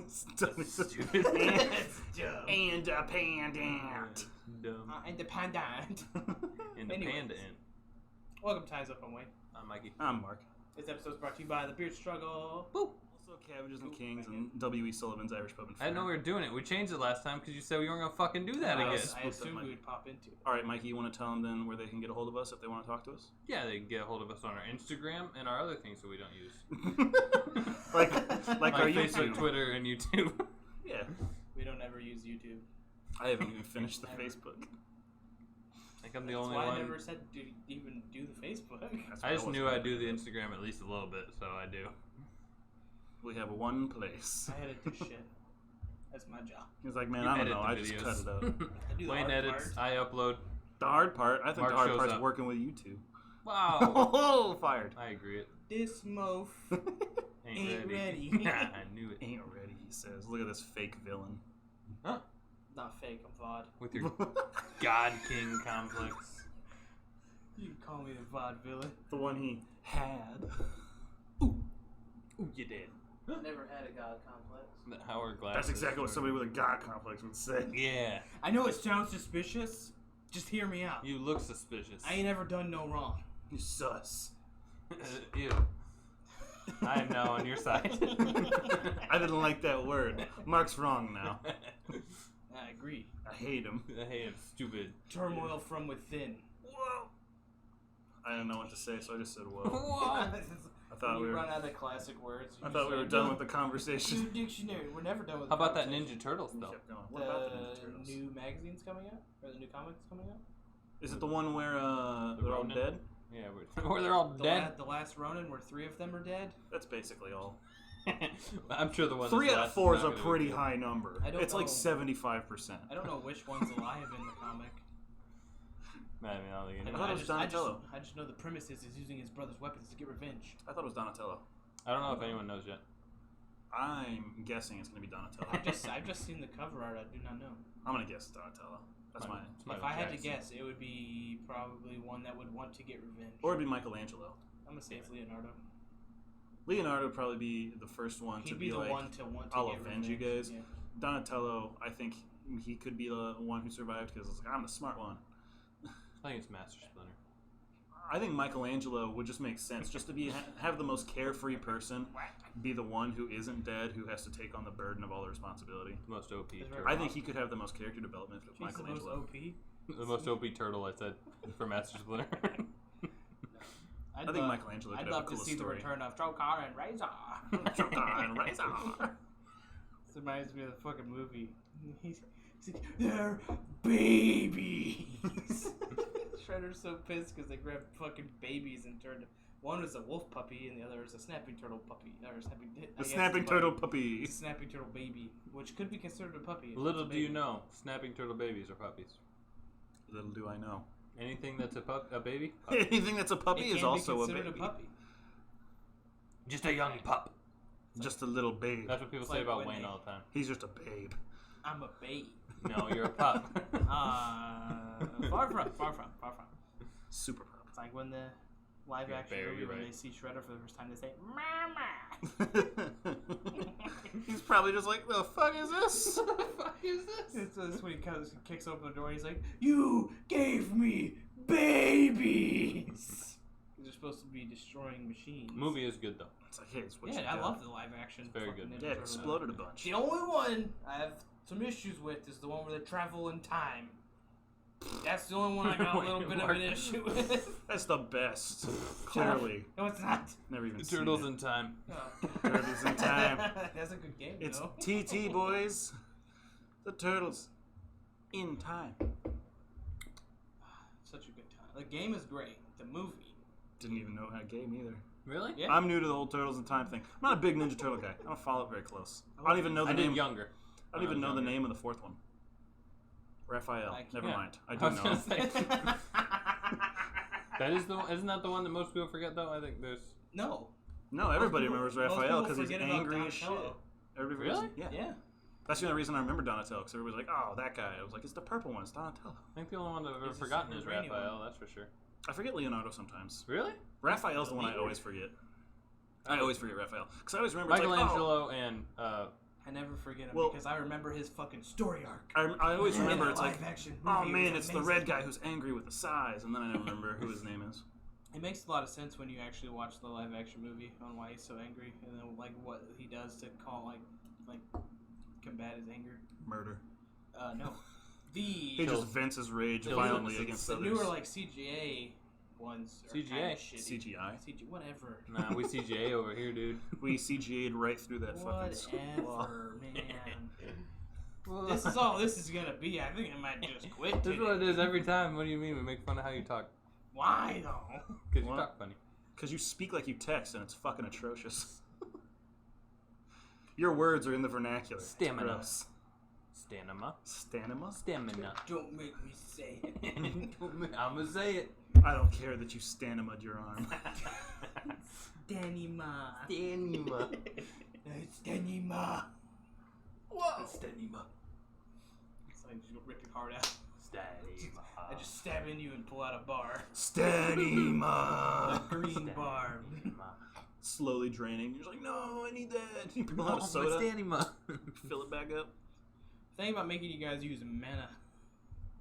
Stupid. And a pandant. Dumb. Independent. And the Anyways. panda ant. Welcome to Ties Up on Wayne. I'm Mikey. I'm Mark. This episode is brought to you by The Beard Struggle. Woo! Also, Cabbages and Kings and W.E. Sullivan's Irish Pub and I didn't know we were doing it. We changed it last time because you said we weren't going to fucking do that Oh, again. yes. I assumed we would pop into it. All right, Mikey, you want to tell them then where they can get a hold of us if they want to talk to us? Yeah, they can get a hold of us on our Instagram and our other things that we don't use. like Like our Facebook, YouTube. Twitter, and YouTube. Yeah. We don't ever use YouTube. I haven't even finished the Facebook. I think I'm the That's only why one. I never said to even do the Facebook. That's I why just wasn't knew I'd do the good. Instagram at least a little bit, so I do. We have one place. I had to do shit. That's my job. He's like, man, You I don't edit know. the I just videos. cut it out. I do the Wayne hard edits, part. I upload. The hard part, I think Mark the hard shows part's up. working with YouTube. Wow! Oh, fired. I agree. This mof Ain't ready. I knew it. Ain't ready, he says. Look at this fake villain. Huh? Not fake, I'm VOD. With your God King complex. You can call me the VOD villain. The one he had. Ooh, you did. I never had a god complex. The hourglass. That's exactly what is- somebody with a god complex would say. Yeah. I know it sounds suspicious. Just hear me out. You look suspicious. I ain't ever done no wrong. You sus. Ew. I am now on your side. I didn't like that word. Mark's wrong now. I agree. I hate him. Hey, I'm stupid. Turmoil from within. Whoa. I didn't know what to say, so I just said whoa. What? I thought we were. run out of classic words. I thought we were done with the conversation. New dictionary. We're never done with How the about that conversation. Ninja Turtles We though? kept going. What about the Ninja The Turtles? new magazine's coming out? Or the new comics coming out? Is it the one where they're all Ronin? dead? Yeah, where they're all dead. The last Ronin, where 3 of them are dead? That's basically all. I'm sure the one. 3 that's out of last 4 is not a gonna pretty be good. high number. I don't It's like know. 75%. I don't know which one's alive in the comic. I mean, I don't think I anyone- thought it was Donatello. I just know the premise is he's using his brother's weapons to get revenge. I thought it was Donatello. I don't know if anyone knows yet. I'm guessing it's going to be Donatello. I've just seen the cover art. I do not know. I'm going to guess Donatello. That's Mine. mine. It's Michael If I had to Jackson. guess, it would be probably one that would want to get revenge. Or it'd be Michelangelo. I'm gonna say it's Leonardo. Leonardo would probably be the first one to He'd be be the like, one to want to I'll get avenge revenge. you guys. Yeah. Donatello, I think he could be the one who survived because it's like, I'm the smart one. I think it's Master Splinter. I think Michelangelo would just make sense, just to be have the most carefree person, be the one who isn't dead, who has to take on the burden of all the responsibility. The most OP Is there- turtle. I think he could have the most character development of He's the most Michelangelo. OP. The most OP turtle I said for Master Splinter. I think Michelangelo could I'd have a love to cool see the story. return of Trokar and Razor. And Razor. This reminds me of the fucking movie. He's like, they're babies. Shredder's so pissed because they grabbed fucking babies and turned. One was a wolf puppy and the other was a snapping turtle puppy. Or snapping. I The guess snapping it's a puppy. turtle puppy. It's a snapping turtle baby, which could be considered a puppy. if Little it's a do you baby. know, snapping turtle babies are puppies. Little do I know. Anything that's a baby? Anything that's a puppy It is can also be a considered baby. a puppy. Just a young pup. Just a little babe. That's what people It's say like about when Wayne they- all the time. He's just a babe. I'm a babe. No, you're a pup. Far from. Super pup. It's like when the live Yeah, action Barry, movie, you're when right. they see Shredder for the first time, they say, Mama! He's probably just like, the fuck is this? What the fuck is this? It's when he kicks open the door and he's like, You gave me babies! They're supposed to be destroying machines. Movie is good though. It's like, hey, it's what Yeah, you I got. love the live action. It's very fucking good. Ninja Yeah, it Turtles. exploded a bunch. The only one I have some issues with is the one where they travel in time. That's the only one I got a little bit of an issue with. That's the best. Clearly. No, it's not. Never even The seen Turtles it. in Time. Oh. Turtles in Time. That's a good game, It's though. TT, boys. The Turtles in Time. Such a good time. The game is great. The movie. Didn't even know how game either. Really? Yeah. I'm new to the whole Turtles in Time thing. I'm not a big Ninja Turtle guy. I don't follow it very close. I don't even know the I name. did younger. I don't even know the name of the fourth one. Raphael. I can't- Never Yeah. mind. I I do was gonna know. say. That is isn't that the one that most people forget though? I think there's. No. No, everybody remembers Most Raphael people because he's forget about angry as shit. Donatello. Everybody Really? Yeah. Yeah. That's the only reason I remember Donatello because everybody's like, "Oh, that guy." I was like, "It's the purple one. It's Donatello." I think the only one that I've ever He's a forgotten is super brainy Raphael. That's for sure. I forget Leonardo sometimes. Really? Raphael's the one I leader. always forget. I always forget Raphael because I always remember it's like, oh, Michelangelo and I never forget him Well- because I remember his fucking story arc. I always And remember that it's like, live-action oh movie man, was it's the red amazing. guy who's angry with the size, and then I never remember who his name is. It makes a lot of sense when you actually watch the live action movie on why he's so angry and then like what he does to like combat his anger. Murder. No. He He just vents his rage Kill violently innocents. against the others. newer like CGA ones are CGA? kinda shitty. CGI. Whatever. Nah, we CGA over here, dude. We CGA'd right through that fucking wall. Whatever, man. This is all this is gonna be. I think I might just quit. This is what it is every time. What do you mean? We make fun of how you talk. Why though? Because you What? talk funny. Because you speak like you text, and it's fucking atrocious. Your words are in the vernacular. It's Stamina. gross. Stamina. Stamina? Stamina. Don't make me say it. I'm gonna say it. I don't care that you stanima'd your arm. Stanima. Stamina. Stanima. Whoa. Stamina. It's like you rip your heart out. Stamina. I just stab in you and pull out a bar. Stanima! A green bar. Slowly draining. You're just like, no, I need that. You pull out a soda, Stamina. fill it back up. Think about making you guys use mana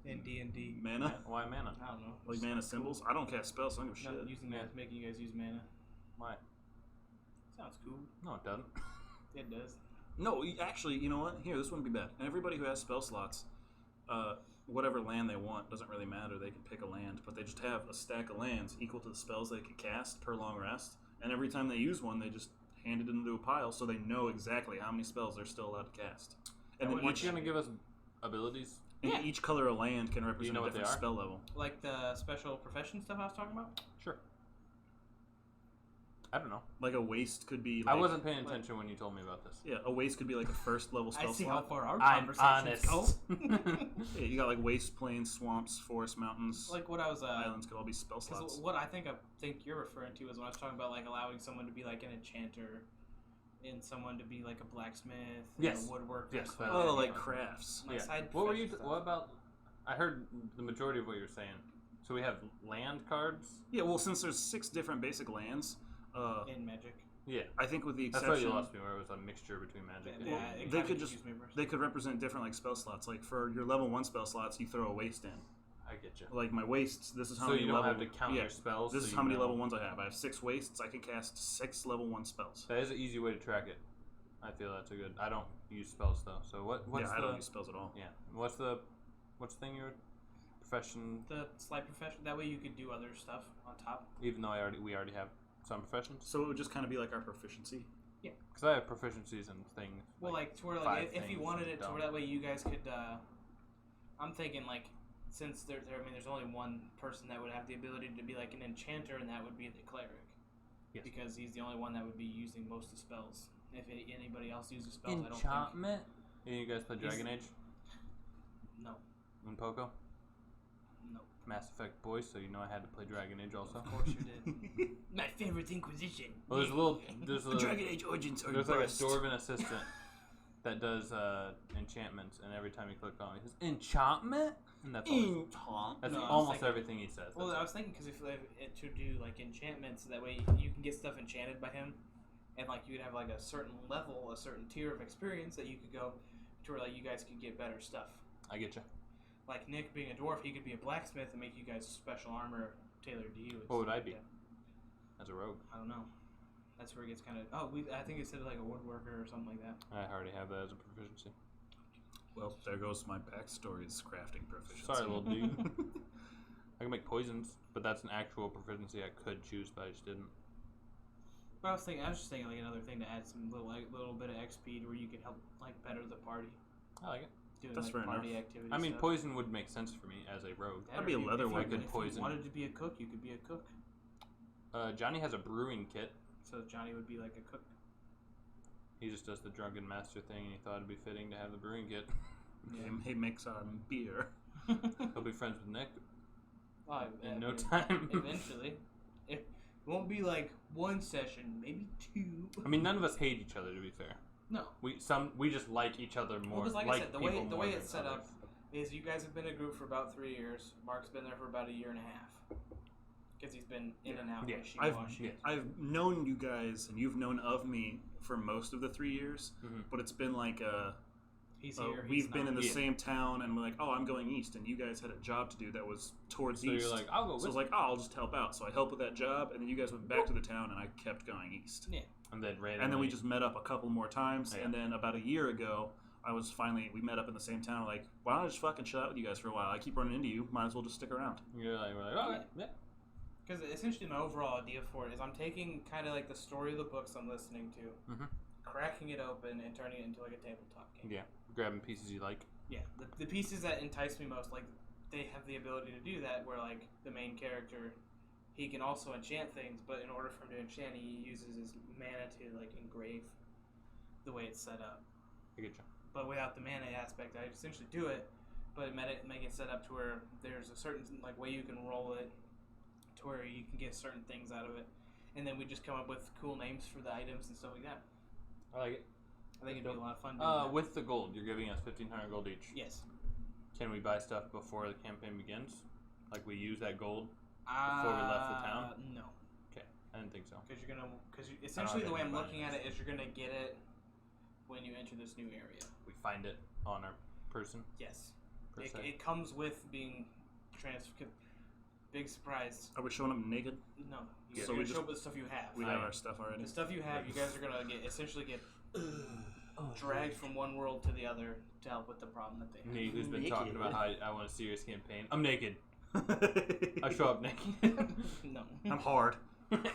in D&D. Mana? Why mana? I don't know. Like mana symbols? I don't cast spells, so I don't give a No, shit. using Yeah. that, making you guys use mana. Why? Sounds cool. No, it doesn't. It does. No, actually, you know what? Here, this wouldn't be bad. Everybody who has spell slots, whatever land they want, doesn't really matter. They can pick a land, but they just have a stack of lands equal to the spells they could cast per long rest. And every time they use one, they just hand it into a pile so they know exactly how many spells they're still allowed to cast. And then Aren't each, you gonna give us abilities? and Yeah. each color of land can represent know a what they different are? spell level. Like the special profession stuff I was talking about? Sure. I don't know. Like a waste could be like... I wasn't paying attention when you told me about this. Yeah, a waste could be like a first level spell I see slot. how far our I'm conversations honest. go. Yeah, you got like waste, plains, swamps, forests, mountains, Like what I was islands could all be spell slots. Because what I think you're referring to is when I was talking about like allowing someone to be like an enchanter, and someone to be like a blacksmith, Yes. and a woodworker. Yes, cleaner, Oh, you like know, crafts. like Yeah. side What were you? profession What stuff. about? I heard the majority of what you're saying. So we have land cards. Yeah, well, since there's 6 different basic lands, in Magic? Yeah. I think with the That's why exception, you lost me, where it was a mixture between magic and Yeah, Well, it they kinda could just- confused me first. they could represent different like spell slots. Like for your level 1 spell slots, you throw a waste in. I get you. Like my wastes, this is how So many you don't level. have to count yeah, your spells. this so is you how many know. level 1s I have. I have 6 wastes. I can cast 6 level 1 spells. That is an easy way to track it. I feel that's a good. I don't use spells though. So what's yeah, the? I don't use spells at all. Yeah. What's the thing you were? Profession. The slight profession. That way you could do other stuff on top. Even though we already have some professions. So it would just kind of be like our proficiency. Because I have proficiencies in things. Well, like to where 5 like if you things wanted and it to where dumb. that way you guys could. I'm thinking like since there's only one person that would have the ability to be like an enchanter, and that would be the cleric. Yes. Because he's the only one that would be using most of the spells. If anybody else uses spells, I don't think. Enchantment. Yeah, you guys play Dragon Age No. and Poco? No. Mass Effect boys, so you know I had to play Dragon Age also. Of course you did. My favorite Inquisition. Well, there's a Dragon Age Origins are there's like a burst. dwarven assistant that does enchantments, and every time you click on it, he says enchantment, and that's that's No, I was almost thinking- everything he says. Well, That's I it. was thinking because if it to do like enchantments, that way you can get stuff enchanted by him, and like you would have like a certain level, a certain tier of experience that you could go to where like you guys could get better stuff. I get you. Like Nick being a dwarf, he could be a blacksmith and make you guys special armor tailored to you. and What would stuff I like be? that. As a rogue, I don't know. That's where it gets kind of. I think it said like a woodworker or something like that. I already have that as a proficiency. Well, there goes my backstory is crafting proficiency. Sorry, little dude. I can make poisons, but that's an actual proficiency I could choose, but I just didn't. But I was just thinking like another thing to add some little bit of XP to where you could help like better the party. I like it. Doing That's like fair party enough. activities. I mean, stuff. poison would make sense for me as a rogue. That, That'd be or a if you- leather if you, weapon. If Poison. you wanted to be a cook, you could be a cook. Johnny has a brewing kit. So Johnny would be like a cook. He just does the drunken master thing, and he thought it'd be fitting to have the brewing kit. He makes beer. He'll be friends with Nick Well, in no time. Eventually, it won't be like one session, maybe 2. I mean, none of us hate each other, to be fair. no. We just like each other more. Well, because like I said, the way people more than it's set others. up is you guys have been a group for about 3 years. Mark's been there for about a year and a half. because he's been in and out. Yeah. Wishy-washy. I've known you guys, and you've known of me for most of the 3 years, but it's been like He's here. we've been in the Yeah. same town, and we're like, oh, I'm going east, and you guys had a job to do that was towards So east. you're like, I'll go So I with was like, oh, I'll just help out. So I helped with that job, and then you guys went back to the town, and I kept going east. Yeah. and then randomly. And then we just met up a couple more times, Yeah. and then about a year ago, we met up in the same town. Like, why don't I just fucking chill out with you guys for a while? I keep running into you. Might as well just stick around. We're like, okay, yeah. Because essentially my overall idea for it is I'm taking kind of like the story of the books I'm listening to, cracking it open and turning it into like a tabletop game. Yeah, grabbing pieces you like. Yeah, the pieces that entice me most, like they have the ability to do that. Where like the main character, he can also enchant things, but in order for him to enchant, he uses his mana to like engrave the way it's set up. I get you. But without the mana aspect, I essentially do it, but make it set up to where there's a certain like way you can roll it, to where you can get certain things out of it, and then we just come up with cool names for the items and stuff like that. I like it. I think it'd be a lot of fun. Doing that. With the gold, you're giving us 1,500 gold each. Yes. Can we buy stuff before the campaign begins? Like we use that gold before we left the town? No. Okay, I didn't think so. Because essentially the way I'm think looking at it is you're gonna get it when you enter this new area. We find it on our person. Yes. Per se. It comes with being transferred. Big surprise. Are we showing up naked? No. Yeah. You're So we gonna just- show up with the stuff you have. We have our stuff already. The stuff you have, you guys are gonna essentially get dragged from one world to the other to help with the problem that they have. Me, who's been Naked. talking about how I want a serious campaign. I'm naked. I show up naked. No. I'm hard.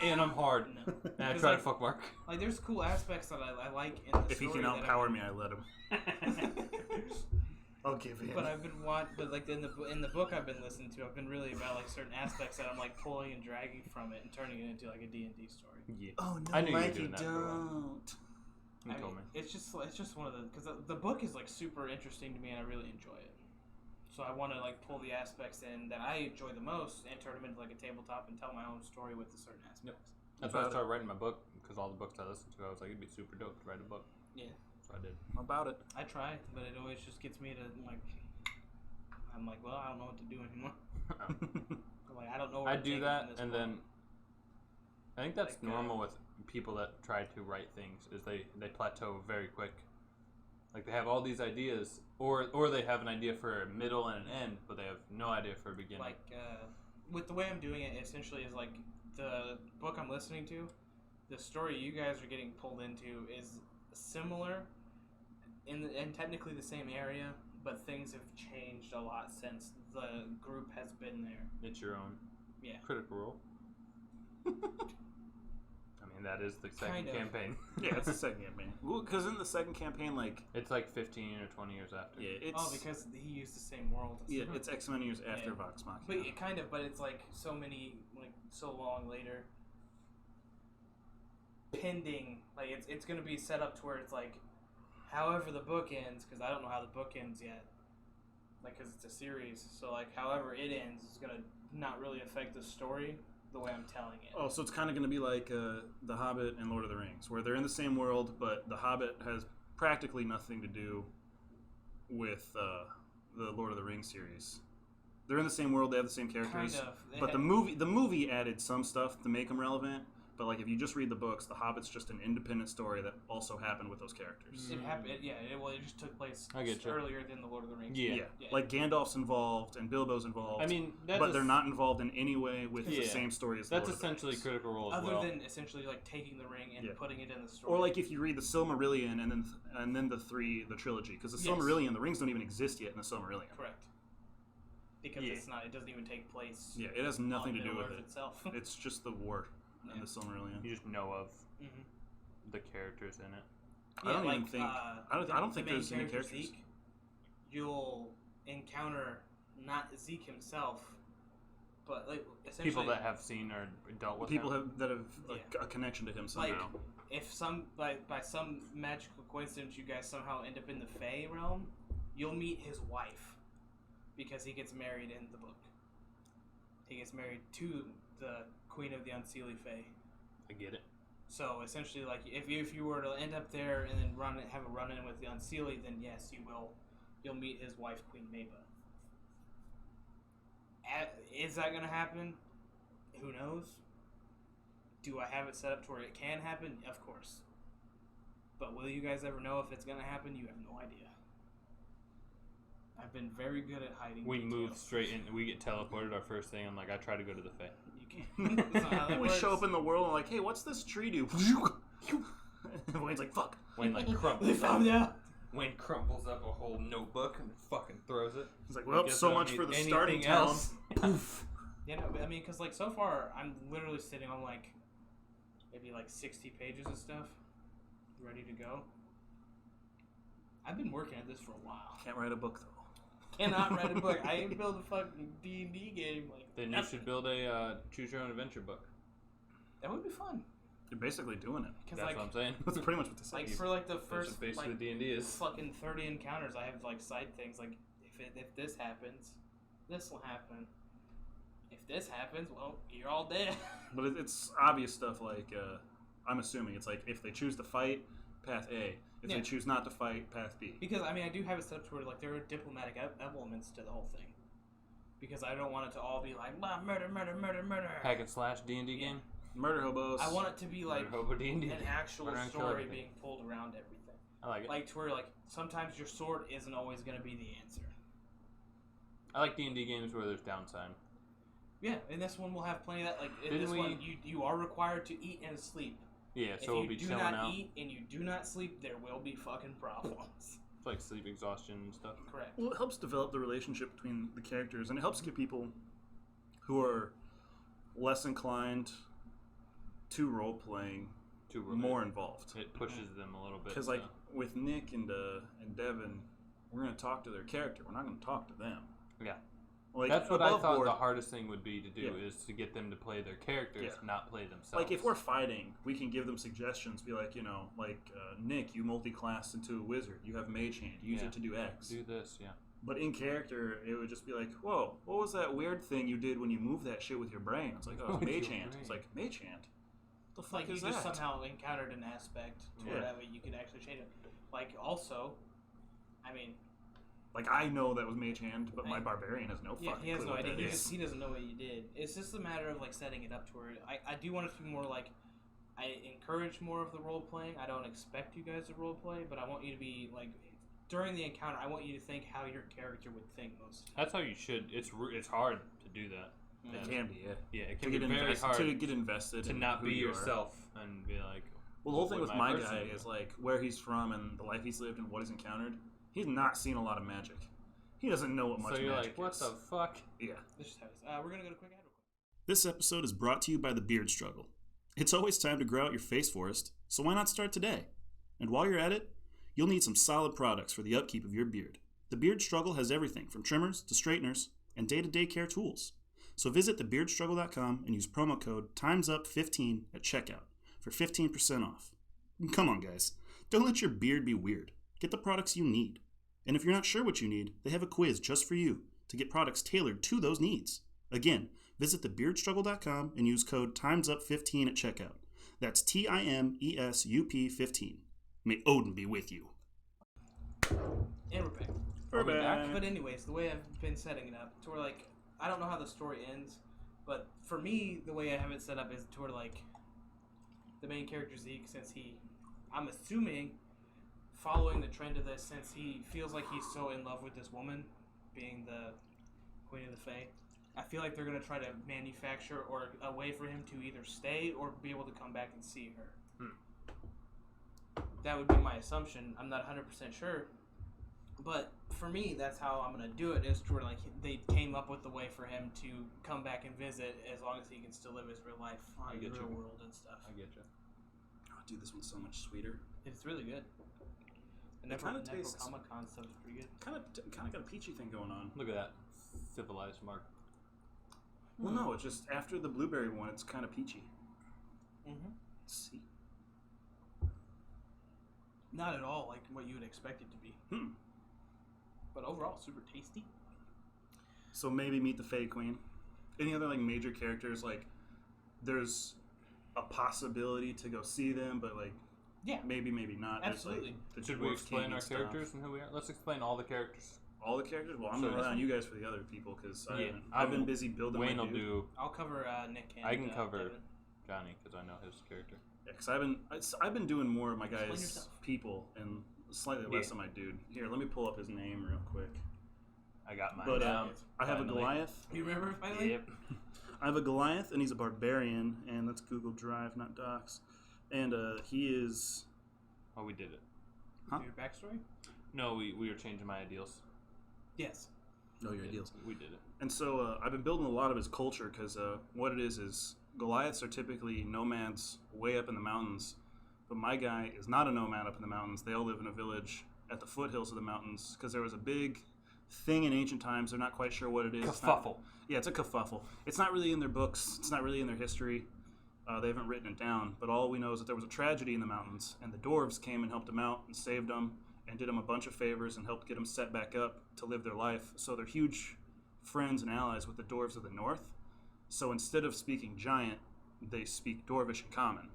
And I'm hard. No. And I Because, try like, to fuck Mark. Like, there's cool aspects that I like in the If he story. can that outpower me, I let him. I'll give in. But but like in the book I've been listening to, I've been really about like certain aspects that I'm like pulling and dragging from it and turning it into like a D&D story. Yeah. Oh no, I knew you were Mike, doing that for a while. don't. You I told mean, me. it's just one of the because the book is like super interesting to me and I really enjoy it. So I want to like pull the aspects in that I enjoy the most and turn them into like a tabletop and tell my own story with the certain aspects. That's why I started writing my book, because all the books I listened to, I was like, it'd be super dope to write a book. Yeah. So I did. About it. I try, but it always just gets me to like. I'm like, well, I don't know what to do anymore. I'm like, I don't know. Where I to do take it that, from this and point. then I think that's Like, normal with people that try to write things. Is they plateau very quick. Like they have all these ideas, or they have an idea for a middle and an end, but they have no idea for a beginning. Like with the way I'm doing it, essentially is like the book I'm listening to, the story you guys are getting pulled into is similar, and technically the same area, but things have changed a lot since the group has been there. It's your own Yeah. critical role. I mean, that is the second Kind of. campaign. Yeah, it's the second campaign. Well, because in the second campaign, like, It's like 15 or 20 years after. yeah, it's Oh, because he used the same world. yeah, it's X amount of years after Yeah. Vox Machina. But it kind of, but it's like so many, like so long later. Pending, like it's gonna be set up to where it's like, however the book ends, because I don't know how the book ends yet. Like, because it's a series, so like however it ends is gonna not really affect the story the way I'm telling it. Oh, so it's kind of going to be like The Hobbit and Lord of the Rings, where they're in the same world, but The Hobbit has practically nothing to do with the Lord of the Rings series. They're in the same world, they have the same characters, Kind of. They but had- the movie added some stuff to make them relevant. But like if you just read the books, The Hobbit's just an independent story that also happened with those characters. It happened. It just took place I get you. earlier than the Lord of the Rings. Yeah. Yeah, like Gandalf's involved and Bilbo's involved. I mean, that's but they're not involved in any way with the Yeah. same story as That's Lord of the essentially Rings. Critical Role as Other well. than essentially like taking the ring and Yeah. putting it in the story. Or like if you read the Silmarillion and then the trilogy, because the Yes. Silmarillion, the rings don't even exist yet in the Silmarillion. Correct. Because Yeah. it doesn't even take place. Yeah, it has nothing on to do with Middle-earth it. itself. It's just the war in Yeah. the Silmarillion. You just know of Mhm. the characters in it. I don't even like, think- I don't think the main there's any character, characters. Zeke, you'll encounter not Zeke himself, but like essentially People that have seen or dealt with People him. that have like, a connection to him somehow. if some by some magical coincidence you guys somehow end up in the Fae realm, you'll meet his wife because he gets married in the book. He gets married to the Queen of the Unseelie Fae. I get it. So essentially, like if you were to end up there and then have a run in with the Unseelie, then yes, you'll meet his wife, Queen Maba. Is that gonna happen? Who knows? Do I have it set up to where it can happen? Of course. But will you guys ever know if it's going to happen? You have no idea. I've been very good at hiding We details. move straight in. We get teleported our first thing. I'm like, I try to go to the Fae. You can't. That's not how that we works. show up in the world and like, hey, what's this tree do? And Wayne's like, fuck. Wayne like They crumples found up. out. Wayne crumples up a whole notebook and fucking throws it. He's like, well, Guess so I don't much need for the anything starting town. else. Poof. You know, I mean, because like so far, I'm literally sitting on like maybe like 60 pages of stuff, ready to go. I've been working at this for a while. Can't write a book though. Cannot write a book. I ain't build a fucking D&D game like. Then you nothing. should build a choose your own adventure book. That would be fun. You're basically doing it. Because That's like, what I'm saying. That's pretty much what this like is. for like the That's first what basically like D&D is. fucking 30 encounters, I have like side things like if this happens, this will happen. If this happens, well, you're all dead. But it's obvious stuff like, I'm assuming it's like if they choose to fight, path A. If Yeah. they choose not to fight, path B. Because I mean, I do have it set up to where like there are diplomatic elements to the whole thing. Because I don't want it to all be like blah, murder, murder, murder, murder. Hack and slash D&D game. Murder hobos. I want it to be like Hobo D&D. an actual Murder and kill story everything. being pulled around everything. I like it. Like to where like sometimes your sword isn't always going to be the answer. I like D&D games where there's downtime. Yeah, and this one will have plenty of that. Like in Didn't this we- one, you are required to eat and sleep. Yeah, If so we'll you be do chilling not out. eat and you do not sleep, there will be fucking problems. It's like sleep exhaustion and stuff. Correct. Well, it helps develop the relationship between the characters, and it helps get people who are less inclined to role playing Too more involved. It pushes them a little bit. Because like with Nick and Devin, we're gonna talk to their character. We're not gonna talk to them. Yeah. Like that's what I above thought board, the hardest thing would be to do Yeah. is to get them to play their characters, Yeah. not play themselves. Like if we're fighting, we can give them suggestions. Be like, Nick, you multi-class into a wizard. You have mage hand. Use Yeah. it to do X. do this, yeah. But in character, it would just be like, whoa, what was that weird thing you did when you moved that shit with your brain? It's like, oh, it's With mage your hand. brain. It's like, mage hand? The It's fuck like you is just that? somehow encountered an aspect to where Yeah. that way you could actually change it. Like also, I mean, Like, I know that was mage hand, but my Right. barbarian has no yeah, fucking he has clue no what idea. that is. He doesn't know what you did. It's just a matter of like setting it up to where I do want it to be more like I encourage more of the role playing. I don't expect you guys to role play, but I want you to be like during the encounter. I want you to think how your character would think most. That's how you should. It's hard to do that. It And- can be, yeah. Yeah, it To can be get, very hard to get invested to in not who be you are. yourself and be like. Well, the whole thing what with my person guy is. is like where he's from and the life he's lived and what he's encountered. He's not seen a lot of magic. He doesn't know what much So you're magic like, what is. the fuck? Yeah. This is how it is. We're gonna go to quick ad real quick. This episode is brought to you by the Beard Struggle. It's always time to grow out your face forest, so why not start today? And while you're at it, you'll need some solid products for the upkeep of your beard. The Beard Struggle has everything from trimmers to straighteners and day-to-day care tools. So visit thebeardstruggle.com and use promo code TIMESUP15 at checkout for 15% off. Come on, guys. Don't let your beard be weird. Get the products you need. And if you're not sure what you need, they have a quiz just for you to get products tailored to those needs. Again, visit thebeardstruggle.com and use code TIMESUP15 at checkout. That's TIMESUP15. May Odin be with you. And we're back. Are we back? But anyways, the way I've been setting it up to where like I don't know how the story ends, but for me the way I have it set up is to where like the main character Zeke, since I'm assuming following the trend of this, since he feels like he's so in love with this woman, being the Queen of the Fae, I feel like they're gonna try to manufacture or a way for him to either stay or be able to come back and see her. That would be my assumption. I'm not 100% sure. But for me, that's how I'm going to do it, is to where like they came up with the way for him to come back and visit as long as he can still live his real life I on the get real you. world and stuff. I get you. Oh, dude, this one's so much sweeter. It's really good. The It kinda tastes- Necronomicon stuff is pretty good. Kind of got a peachy thing going on. Look at that. Civilized Mark. Well, no, it's just after the blueberry one, it's kind of peachy. Mm-hmm. See. Not at all like what you would expect it to be. But overall, super tasty. So maybe meet the Fae Queen. Any other like major characters? Like, there's a possibility to go see them, but like, Yeah. maybe not. Absolutely. There's, like, the Should we dwarf explain king our and stuff. characters and who we are? Let's explain all the characters. all the characters? Well, I'm So gonna rely this on you guys for the other people because Yeah, I've been busy building Wayne my will dude. do I'll cover Nick and I can cover Devin. Johnny because I know his character. Yeah, because I've been doing more of my Explain guys' yourself. people and slightly less Yeah. of my dude. Here, let me pull up his name real quick. I got mine But down. I have a finally. Goliath. You remember it finally? Yep. I have a Goliath, and he's a barbarian, and that's Google Drive, not Docs. And he is. Oh, we did it. Huh? Your backstory? No, we were changing my ideals. Yes. No, your Yeah, ideals. We did it. And so I've been building a lot of his culture because what it is Goliaths are typically nomads way up in the mountains, but my guy is not a nomad up in the mountains. They all live in a village at the foothills of the mountains because there was a big thing in ancient times. They're not quite sure what it is. It's not- Kerfuffle. Yeah, it's a kerfuffle. It's not really in their books. It's not really in their history. They haven't written it down. But all we know is that there was a tragedy in the mountains, and the dwarves came and helped them out and saved them and did them a bunch of favors and helped get them set back up to live their life. So they're huge friends and allies with the dwarves of the north. So instead of speaking giant, they speak dwarvish in common,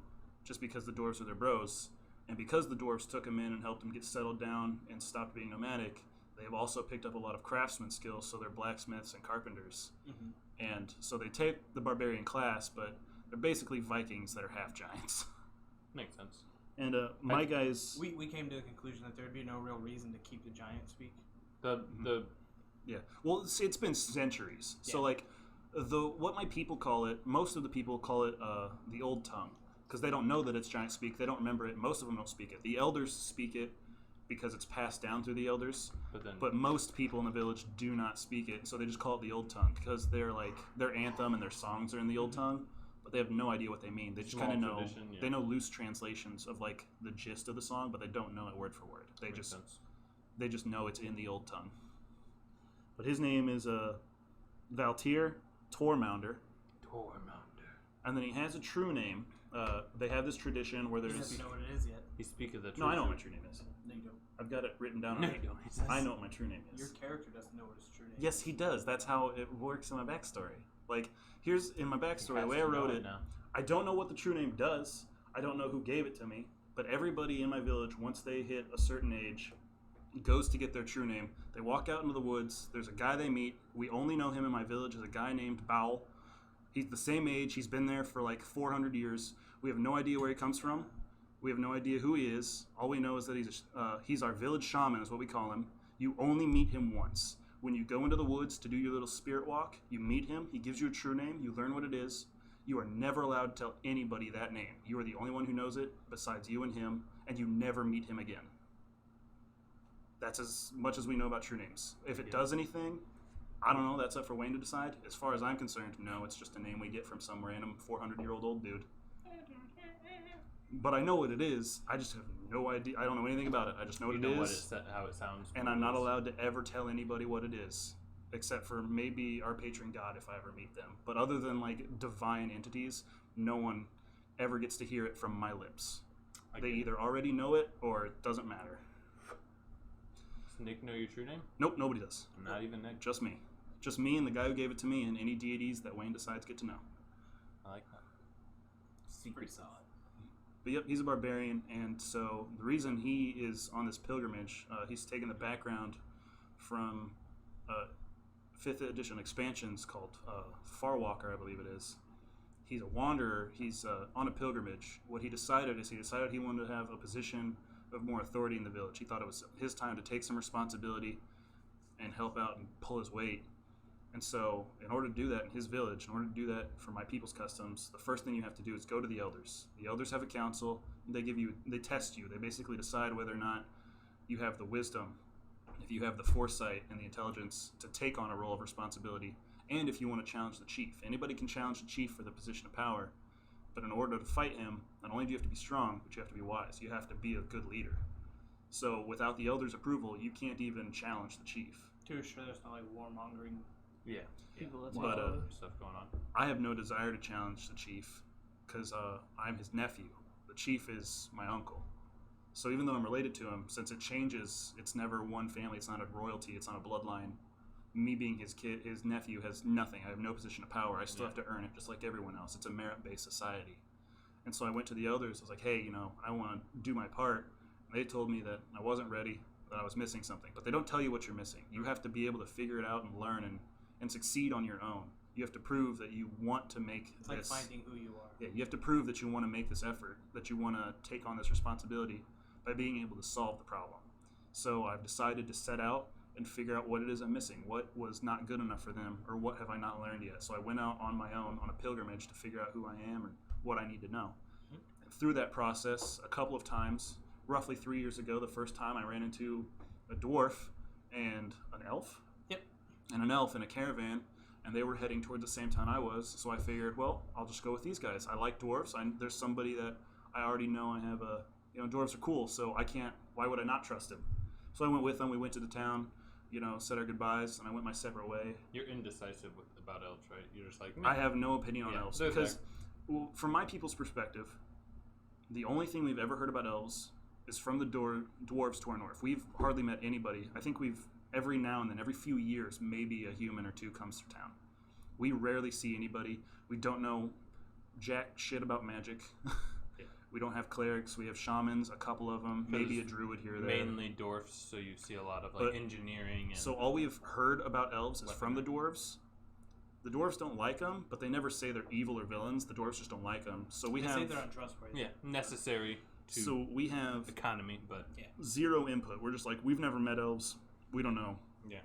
just because the dwarves are their bros. And because the dwarves took them in and helped them get settled down and stopped being nomadic, they've also picked up a lot of craftsman skills, so they're blacksmiths and carpenters. Mm-hmm. And so they take the barbarian class, but they're basically Vikings that are half giants. Makes sense. And my guys, We came to the conclusion that there would be no real reason to keep the giant speak. The yeah. Well, it's been centuries. So Yeah. like, what my people call it, most of the people call it the old tongue, because they don't know that it's giant speak. They don't remember it. Most of them don't speak it. The elders speak it because it's passed down through the elders. but then But most people in the village do not speak it, so they just call it the old tongue because they're like their anthem and their songs are in the old tongue, but they have no idea what they mean. They just Small kind of know. tradition, yeah. They know loose translations of like the gist of the song, but they don't know it word for word. They makes just sense. they just know it's in the old tongue. But his name is Valtir Tormounder, Tormounder. and then he has a true name. They have this tradition where He there's. doesn't know what it is yet. He speaketh the truth. No, I know what my true name is. No, you don't. I've got it written down. No, already. you don't. He says. I know what my true name is. Your character doesn't know what his true name is. Yes, he does. That's how it works in my backstory. Like, here's in my backstory, the way I wrote it, now. I don't know what the true name does. I don't know who gave it to me. But everybody in my village, once they hit a certain age, goes to get their true name. They walk out into the woods. There's a guy they meet. We only know him in my village as a guy named Baal. He's the same age. He's been there for like 400 years. We have no idea where he comes from. We have no idea who he is. All we know is that he's our village shaman, is what we call him. You only meet him once. When you go into the woods to do your little spirit walk, you meet him. He gives you a true name. You learn what it is. You are never allowed to tell anybody that name. You are the only one who knows it besides you and him, and you never meet him again. That's as much as we know about true names. If it Yeah. does anything, I don't know. That's up for Wayne to decide. As far as I'm concerned, no, it's just a name we get from some random 400-year-old old dude. But I know what it is. I just have no idea. I don't know anything about it. I just know what You it know is. how it sounds. And I'm not allowed to ever tell anybody what it is, except for maybe our patron god if I ever meet them. But other than like divine entities, no one ever gets to hear it from my lips. I They get it. either already know it or it doesn't matter. Does Nick know your true name? Nope, nobody does. Not even Nick. Just me. Just me and the guy who gave it to me, and any deities that Wayne decides get to know. I like that. Secret solid. But yep, he's a barbarian, and so the reason he is on this pilgrimage, he's taken the background from 5th edition expansions called Farwalker, I believe it is. He's a wanderer. He's on a pilgrimage. What he decided he wanted to have a position of more authority in the village. He thought it was his time to take some responsibility and help out and pull his weight. And so, in order to do that in his village, in order to do that for my people's customs, the first thing you have to do is go to the elders. The elders have a council. They test you. They basically decide whether or not you have the wisdom, if you have the foresight and the intelligence to take on a role of responsibility, and if you want to challenge the chief. Anybody can challenge the chief for the position of power, but in order to fight him, not only do you have to be strong, but you have to be wise. You have to be a good leader. So, without the elders' approval, you can't even challenge the chief. To assure there's no like warmongering Yeah. people. That's But, all. Stuff going on. I have no desire to challenge the chief because I'm his nephew. The chief is my uncle. So even though I'm related to him, since it changes, it's never one family. It's not a royalty. It's not a bloodline. Me being his kid, his nephew has nothing. I have no position of power. I still have to earn it, just like everyone else. It's a merit-based society. And so I went to the elders. I was like, hey, I want to do my part. And they told me that I wasn't ready. that I was missing something. But they don't tell you what you're missing. You have to be able to figure it out and learn and succeed on your own. You have to prove that you want to make It's like this. finding who you are. Yeah, you have to prove that you want to make this effort, that you want to take on this responsibility by being able to solve the problem. So I've decided to set out and figure out what it is I'm missing, what was not good enough for them, or what have I not learned yet. So I went out on my own on a pilgrimage to figure out who I am and what I need to know. And through that process, a couple of times, roughly 3 years ago, the first time I ran into a dwarf and an elf. Yep. And an elf in a caravan, and they were heading towards the same town I was. So I figured, well, I'll just go with these guys. I like dwarves. There's somebody that I already know. I have dwarves are cool, so why would I not trust him? So I went with them. We went to the town, said our goodbyes, and I went my separate way. You're indecisive about elves, right? You're just like, I have no opinion on Yeah, elves they're because, from my people's perspective, the only thing we've ever heard about elves is from the dwarves to our north. We've hardly met anybody. I think every now and then, every few years, maybe a human or two comes through town. We rarely see anybody. We don't know jack shit about magic. We don't have clerics. We have shamans, a couple of them, maybe a druid here or there. mainly dwarfs, so you see a lot of But- engineering. And So all we've heard about elves is from the dwarves. The dwarves don't like them, but they never say they're evil or villains. The dwarves just don't like them. So we They say have they're untrustworthy. yeah, necessary to so we have economy, but zero input. We're just like, we've never met elves. We don't know. yeah,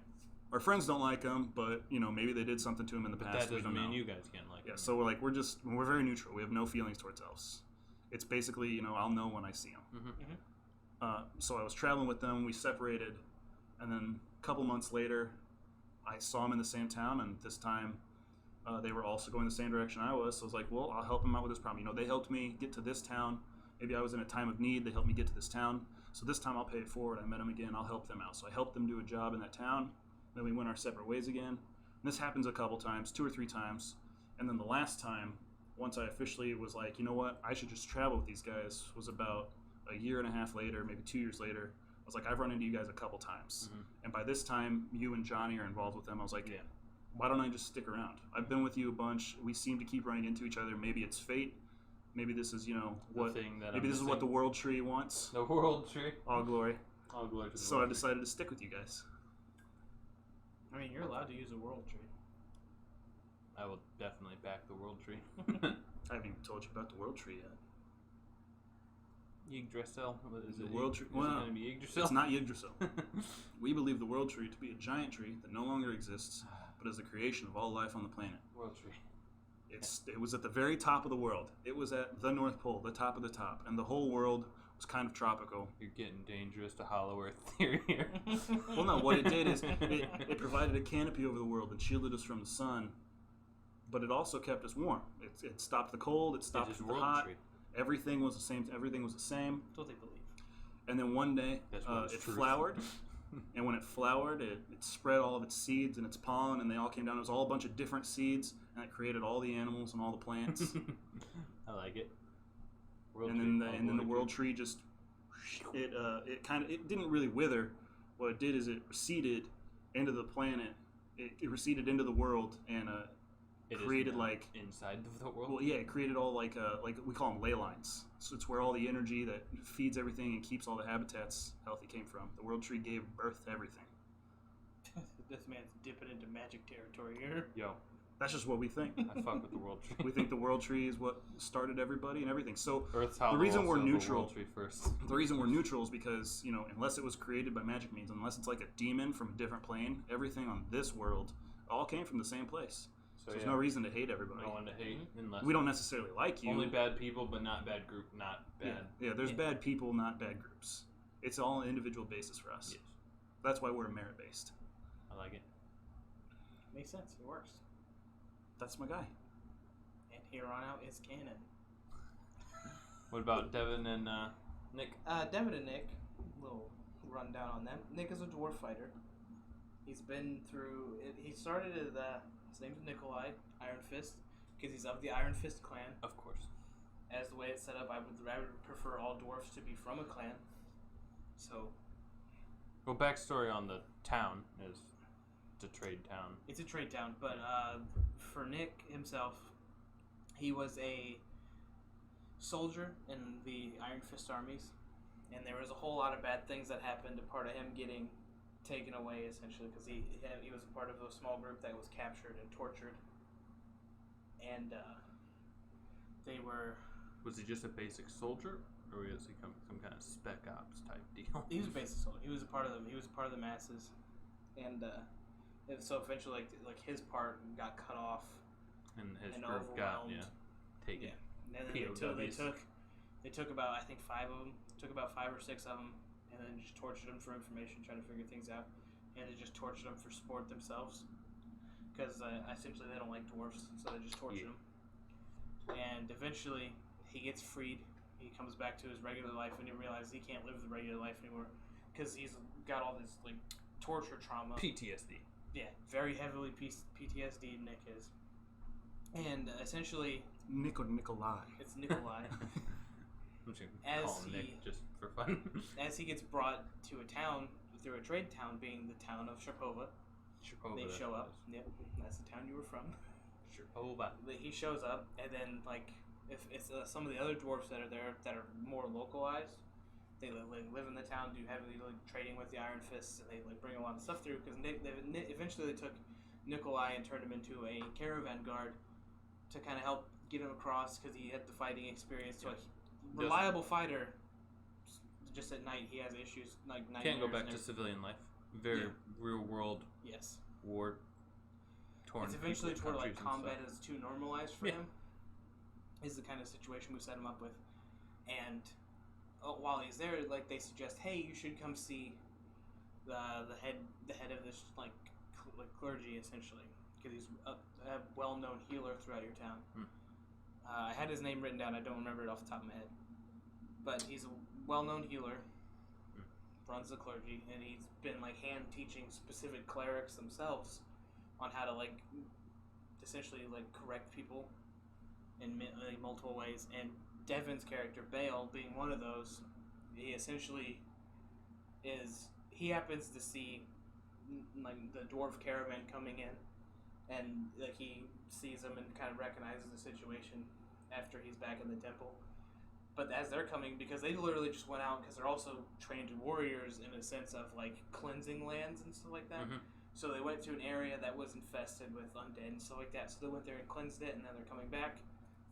Our friends don't like them, but maybe they did something to them in the but past. that We doesn't don't mean know. you guys can't like. Yeah, them. so we're very neutral. We have no feelings towards elves. It's basically, I'll know when I see them. Mhm. So I was traveling with them. We separated, and then a couple months later, I saw them in the same town, and this time they were also going the same direction I was. So I was like, well, I'll help them out with this problem. They helped me get to this town. Maybe I was in a time of need. They helped me get to this town. So this time I'll pay it forward. I met them again. I'll help them out. So I helped them do a job in that town. Then we went our separate ways again. And this happens a couple times, 2 or 3 times. And then the last time, once I officially was like, you know what, I should just travel with these guys, was about a year and a half later, maybe 2 years later. I was like, I've run into you guys a couple times. And by this time, you and Johnny are involved with them. I was like, Yeah. why don't I just stick around? I've been with you a bunch. We seem to keep running into each other. Maybe it's fate. Maybe this is, what. thing that Maybe I'm this is what the missing. world tree wants. The world tree. All glory. All glory to the So I world tree. decided to stick with you guys. I mean, you're allowed to use a world tree. I will definitely back the world tree. I haven't even told you about the world tree yet. Yggdrasil. What is The it? world tree- Is well, it going to be Yggdrasil? It's not Yggdrasil. We believe the world tree to be a giant tree that no longer exists, but is the creation of all life on the planet. World tree. It was at the very top of the world. It was at the North Pole, the top of the top, and the whole world was kind of tropical. You're getting dangerous to Hollow Earth theory here. Well, no, what it did is it provided a canopy over the world and shielded us from the sun, but it also kept us warm. It stopped the cold. It stopped It is the world hot. tree. Everything was the same. Everything was the same. That's what they believe. And then one day, That's what it is truth. flowered. And when it flowered, it spread all of its seeds and its pollen, and they all came down. It was all a bunch of different seeds, and it created all the animals and all the plants. I like it. World and tree, then all and then the glory world tree just it didn't really wither. What it did is it receded into the planet. It receded into the world and It is created now like inside of the world. well yeah it created all like we call them ley lines. So it's where all the energy that feeds everything and keeps all the habitats healthy came from. The world tree gave birth to everything. This man's dipping into magic territory here. Yo, That's just what we think. I fuck with the world tree. We think the world tree is what started everybody and everything. So Earth's hollow. the reason we're also, but neutral- World tree first. the reason we're neutral is because, unless it was created by magic means, unless it's like a demon from a different plane, everything on this world all came from the same place. So there's yeah, no reason to hate everybody. no one to hate unless We don't necessarily like you. only bad people, but not bad group, not bad. Yeah, there's Yeah. bad people, not bad groups. It's all an individual basis for us. Yes, That's why we're merit based. I like it. Makes sense. It works. That's my guy. And here on out is canon. What about Devin and Nick? Devin and Nick, little rundown on them. Nick is a dwarf fighter. He's been through. He started as his name's Nikolai Iron Fist because he's of the Iron Fist clan. Of course. As the way it's set up, I would prefer all dwarfs to be from a clan. So Well, backstory on the town is it's a trade town. it's a trade town, but for Nick himself, he was a soldier in the Iron Fist armies. and there was a whole lot of bad things that happened. A part of him getting taken away, essentially, because he was a part of a small group that was captured and tortured, and they were. Was he just a basic soldier, or was he some kind of spec ops type deal? He was a basic soldier. He was a part of them. He was a part of the masses, and so eventually, like his part got cut off, And his and group got overwhelmed. taken. Yeah, and then POWs. they took about, I think, 5 of them. Took about 5 or 6 of them, and then just tortured them for information, trying to figure things out, and they just tortured them for sport themselves, because essentially they don't like dwarfs, so they just torture them. And eventually, he gets freed. He comes back to his regular life, and he realizes he can't live the regular life anymore, because he's got all this like torture trauma. PTSD. Yeah, very heavily PTSD. Nick is, and essentially, Nikolai. it's Nikolai. I'm just gonna As call him he- Nick just for fun. As he gets brought to a town, through a trade town being the town of Sharpova, they show up. Yep, that's the town you were from. Sharpova. He shows up, and then like if it's some of the other dwarfs that are there that are more localized, they live in the town, do heavily trading with the Iron Fists, and they like bring a lot of stuff through. Because eventually they took Nikolai and turned him into a caravan guard to kind of help get him across, because he had the fighting experience. So reliable fighter. Just at night, he has issues like nightmares. Can't go back and to civilian life. Very real world yes. war. Torn. It's eventually people, to where like countries and combat stuff. is too normalized for Yeah. him. Is the kind of situation we set him up with, and while he's there, like they suggest, hey, you should come see the head of this like clergy, essentially, because he's a well-known healer throughout your town. I had his name written down. I don't remember it off the top of my head, but he's a well-known healer. Runs the clergy, and he's been like hand teaching specific clerics themselves on how to like essentially like correct people in multiple ways. And Devin's character Bale being one of those, he essentially he happens to see like the dwarf caravan coming in, and like he sees them and kind of recognizes the situation after he's back in the temple. But as they're coming, because they literally just went out, because they're also trained warriors in a sense of like cleansing lands and stuff like that. So they went to an area that was infested with undead and stuff like that. So they went there and cleansed it, and then they're coming back.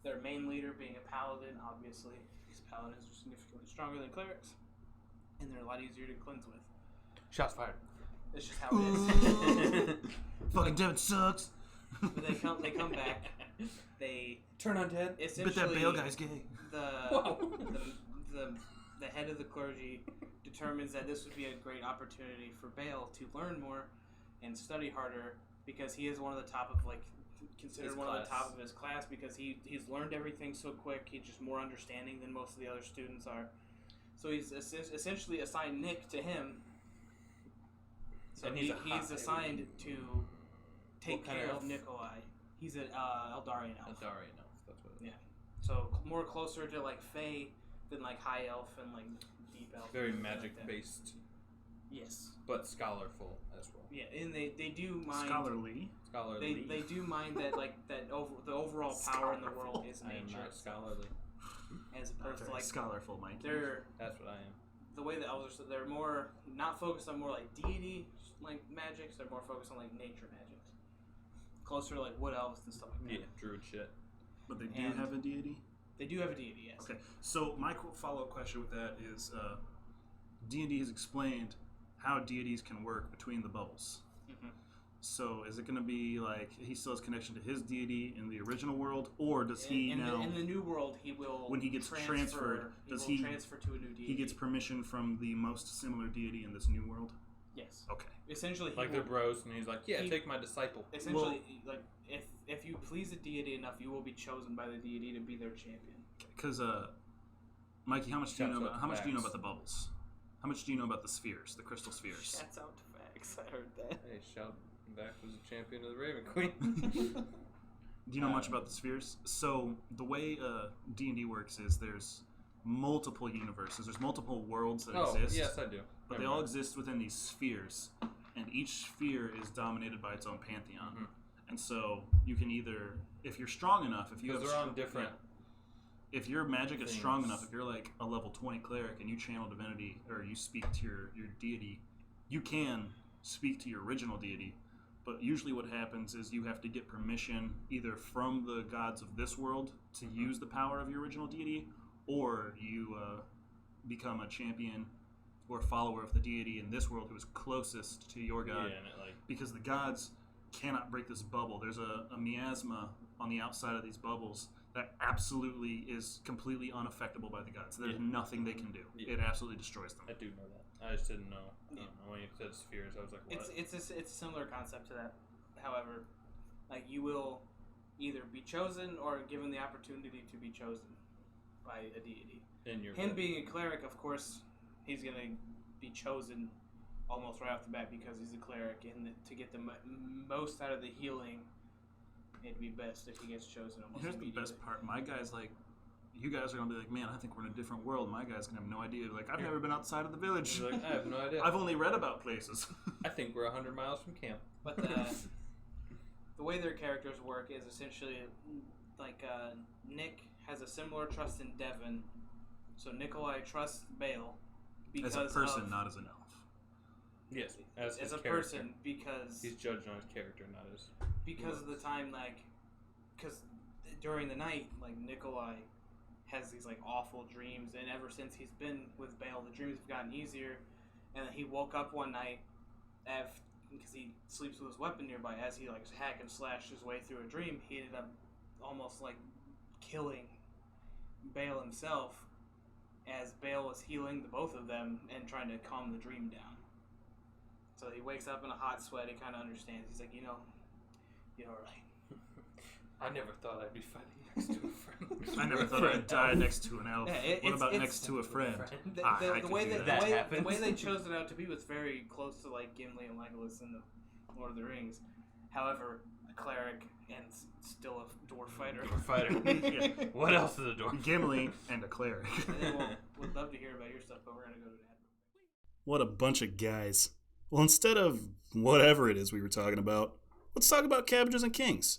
Their main leader being a paladin, obviously, because paladins are significantly stronger than clerics, and they're a lot easier to cleanse with. Shots fired. It's just how it is. Fucking Devin sucks. But they come back. They Turn on Ted. essentially Bet that Bale guy's gay. the head of the clergy determines that this would be a great opportunity for Bale to learn more and study harder, because he is one of the top of like considered His one of the class. top of his class, because he's learned everything so quick. He's just more understanding than most of the other students are. So he's essentially assigned Nick to him. So And he's a he's hot- assigned to take What kind care of of elf? Nikolai. He's an Eldarian elf. Eldarian elf. That's what it is. Yeah. So more closer to like Fae than like High Elf and like Deep Elf. Very and stuff like magic that. based, Yes. but scholarful as well. Yeah, and they do mind Scholarly. Scholarly. they do mind that like the overall power in the world is I am nature, not scholarly. as opposed to like Scholarful, Mike. they're That's what I am. the way the elves are. They're more not focused on more like deity like magics. They're more focused on like nature magics, closer to like wood elves and stuff like that. Yeah, druid shit. But they do And- have a deity? They do have a deity, yes. Okay, so my follow-up question with that is, D&D has explained how deities can work between the bubbles. Mhm. So is it going to be like he still has connection to his deity in the original world, or does he in now, the new world, he will when he gets transferred, does he transfer to a new deity? he gets permission from the most similar deity in this new world? yes. Okay. Essentially, he Like will, they're bros, and he's like, "Yeah, he- take my disciple." essentially like if you please a deity enough, you will be chosen by the deity to be their champion. Because, Mikey, how much do you Shouts know out about, to how much do you know Vax. about the bubbles? How much do you know about the spheres, the crystal spheres? Shouts out to Vax. I heard that. Hey, shout back was a champion of the Raven Queen. Do you know much about the spheres? So the way D&D works is there's multiple universes. There's multiple worlds that Oh, exist. yes, I do. But they all exist within these spheres, and each sphere is dominated by its own pantheon. Mhm. And so you can either, if you're strong enough, if you have Because they're on str- different if your magic is things. strong enough, if you're like a level 20 cleric and you channel divinity or you speak to your deity, you can speak to your original deity. But usually what happens is you have to get permission either from the gods of this world to use the power of your original deity, or you become a champion or follower of the deity in this world who is closest to your god. Yeah, and it like Because the gods cannot break this bubble. There's a miasma on the outside of these bubbles that absolutely is completely unaffectable by the gods. There's nothing they can do. Yeah. It absolutely destroys them. I do know that. I just didn't know. When you said spheres, I was like, what? It's a similar concept to that. However, like you will either be chosen or given the opportunity to be chosen by a deity. In your Him book. being a cleric, of course, he's gonna be chosen almost right off the bat because he's a cleric, and to get the most out of the healing, it'd be best if he gets chosen almost Here's the immediately. best part. My guy's like, you guys are going to be like, man, I think we're in a different world. My guy's going to have no idea. Like, I've never been outside of the village. He's like, I have no idea. I've only read about places. I think we're 100 miles from camp. But the way their characters work is essentially like Nick has a similar trust in Devon, so Nikolai trusts Bale because As a person, of, not as an elf. Yes, as his a character. person because He's judged on his character, not his. of the time, like, because during the night, like Nikolai has these like awful dreams, and ever since he's been with Bale, the dreams have gotten easier. And then he woke up one night, because he sleeps with his weapon nearby. As he like hack and slash his way through a dream, he ended up almost like killing Bale himself, as Bale was healing the both of them and trying to calm the dream down. So he wakes up in a hot sweat. He kind of understands. He's like, you're right. I never thought I'd be fighting next to a friend. I never thought I'd die next to an elf. Yeah, what about it's next to a friend? The, I the could way do they, that. That the way happens. they chose it out to be was very close to like Gimli and Legolas in the Lord of the Rings. However, a cleric and still a dwarf fighter. Dwarf fighter. Yeah. What else is a door? Gimli and a cleric. Would love to hear about your stuff, but we're gonna go to that. What a bunch of guys. Well, instead of whatever it is we were talking about, let's talk about Cabbages and Kings.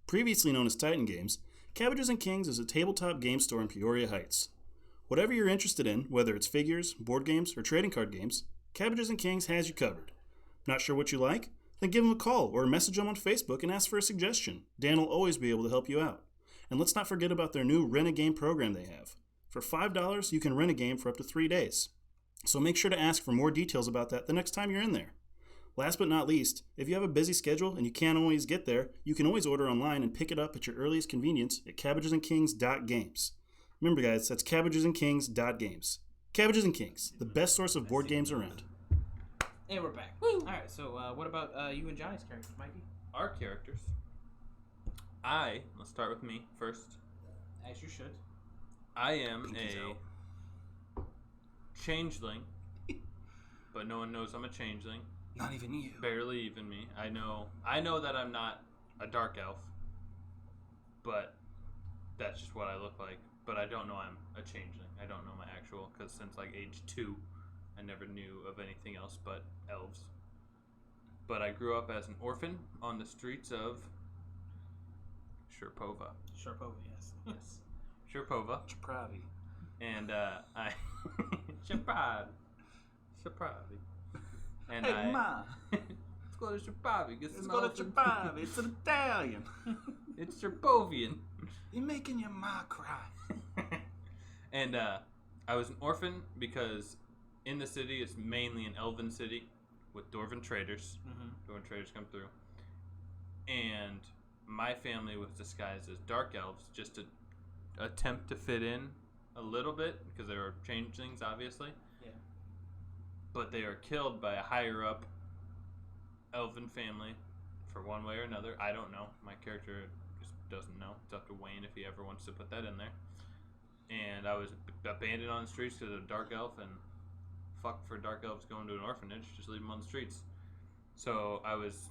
Previously known as Titan Games, Cabbages and Kings is a tabletop game store in Peoria Heights. Whatever you're interested in, whether it's figures, board games, or trading card games, Cabbages and Kings has you covered. Not sure what you like? Then give them a call or message them on Facebook and ask for a suggestion. Dan will always be able to help you out. And let's not forget about their new Rent a Game program they have. For $5, you can rent a game for up to 3 days. So make sure to ask for more details about that the next time you're in there. Last but not least, if you have a busy schedule and you can't always get there, you can always order online and pick it up at your earliest convenience at cabbagesandkings.games. Remember guys, that's cabbagesandkings.games. Cabbages and Kings, the best source of board games around. And we're back. All right. So what about you and Johnny's characters, Mikey? Our characters. Let's start with me first. As you should. I am Pinky's a out. changeling, but no one knows I'm a changeling. Not even you. Barely even me. I know that I'm not a dark elf, but that's just what I look like. But I don't know I'm a changeling. I don't know my actual, because since like age 2, I never knew of anything else but elves. But I grew up as an orphan on the streets of Sherpova. Sharpova, yes. Yes. Sherpova. Chapravi. And I Shapravi. And Hey, Ma. let's go to Shapravi. Get Let's some go to elephant- Chapravi. It's an Italian. It's Sherpovian. You're making your ma cry. And I was an orphan because in the city it's mainly an elven city with dwarven traders. Mm-hmm. Dwarven traders come through. And my family was disguised as dark elves just to attempt to fit in a little bit because they were changelings, obviously. Yeah. But they are killed by a higher up elven family for one way or another. I don't know. My character just doesn't know. It's up to Wayne if he ever wants to put that in there. And I was abandoned on the streets because of a dark elf, and fuck for dark elves going to an orphanage. Just leave them on the streets. So I was,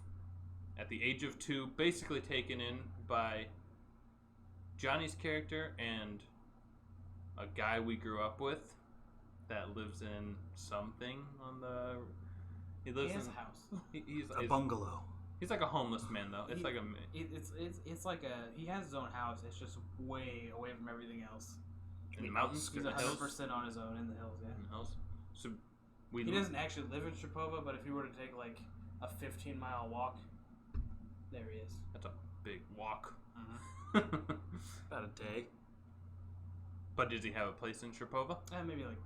at the age of 2, basically taken in by Johnny's character and a guy we grew up with that lives in something on the. He lives He has in a house. He's A bungalow. He's like a homeless man though. It's like a. It's like a he has his own house. It's just way away from everything else. in the mountains, He's in the hills. 100% on his own in the hills. Yeah. In the hills. So He doesn't actually live in Shipova, but if you were to take like a 15-mile walk, there he is. That's a big walk. About a day. But does he have a place in Shipova? Maybe like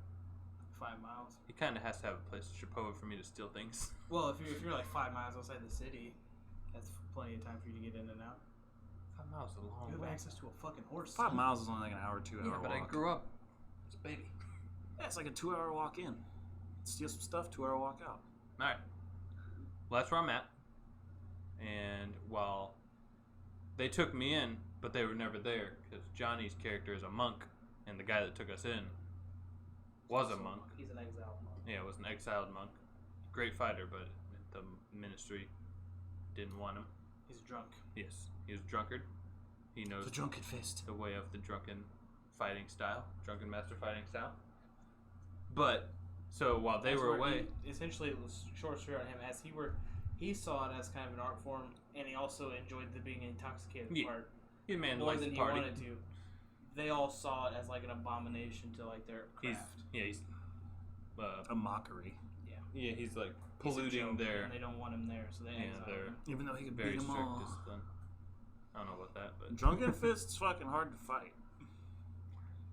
5 miles. He kind of has to have a place in Shipova for me to steal things. Well, if you're like 5 miles outside the city, that's plenty of time for you to get in and out. 5 miles is a long You have way. access to a fucking horse. 5 son. miles is only like an hour, 2 hour Yeah, but walk. I grew up as a baby. Yeah, it's like a 2 hour walk in. Steal some stuff, 2 hour walk out. All right. Well, that's where I'm at. And while they took me in, but they were never there because Johnny's character is a monk, and the guy that took us in was a monk. He's an exiled monk. Yeah, was an exiled monk. Great fighter, but the ministry didn't want him. He's drunk. Yes, he was a drunkard. He knows The drunken fist. the way of the drunken fighting style, drunken master fighting style. But so while they That's were where away, essentially it was short story on him as he saw it as kind of an art form, and he also enjoyed the being intoxicated Yeah. part he man more likes than to he party. wanted to. They all saw it as like an abomination to like their He's craft. he's A mockery. yeah, he's like He's a polluting joke, their and they don't want him there, so they exile their him. Even though he could very beat them strict all. discipline. I don't know about that, but Drunken fist's fucking hard to fight.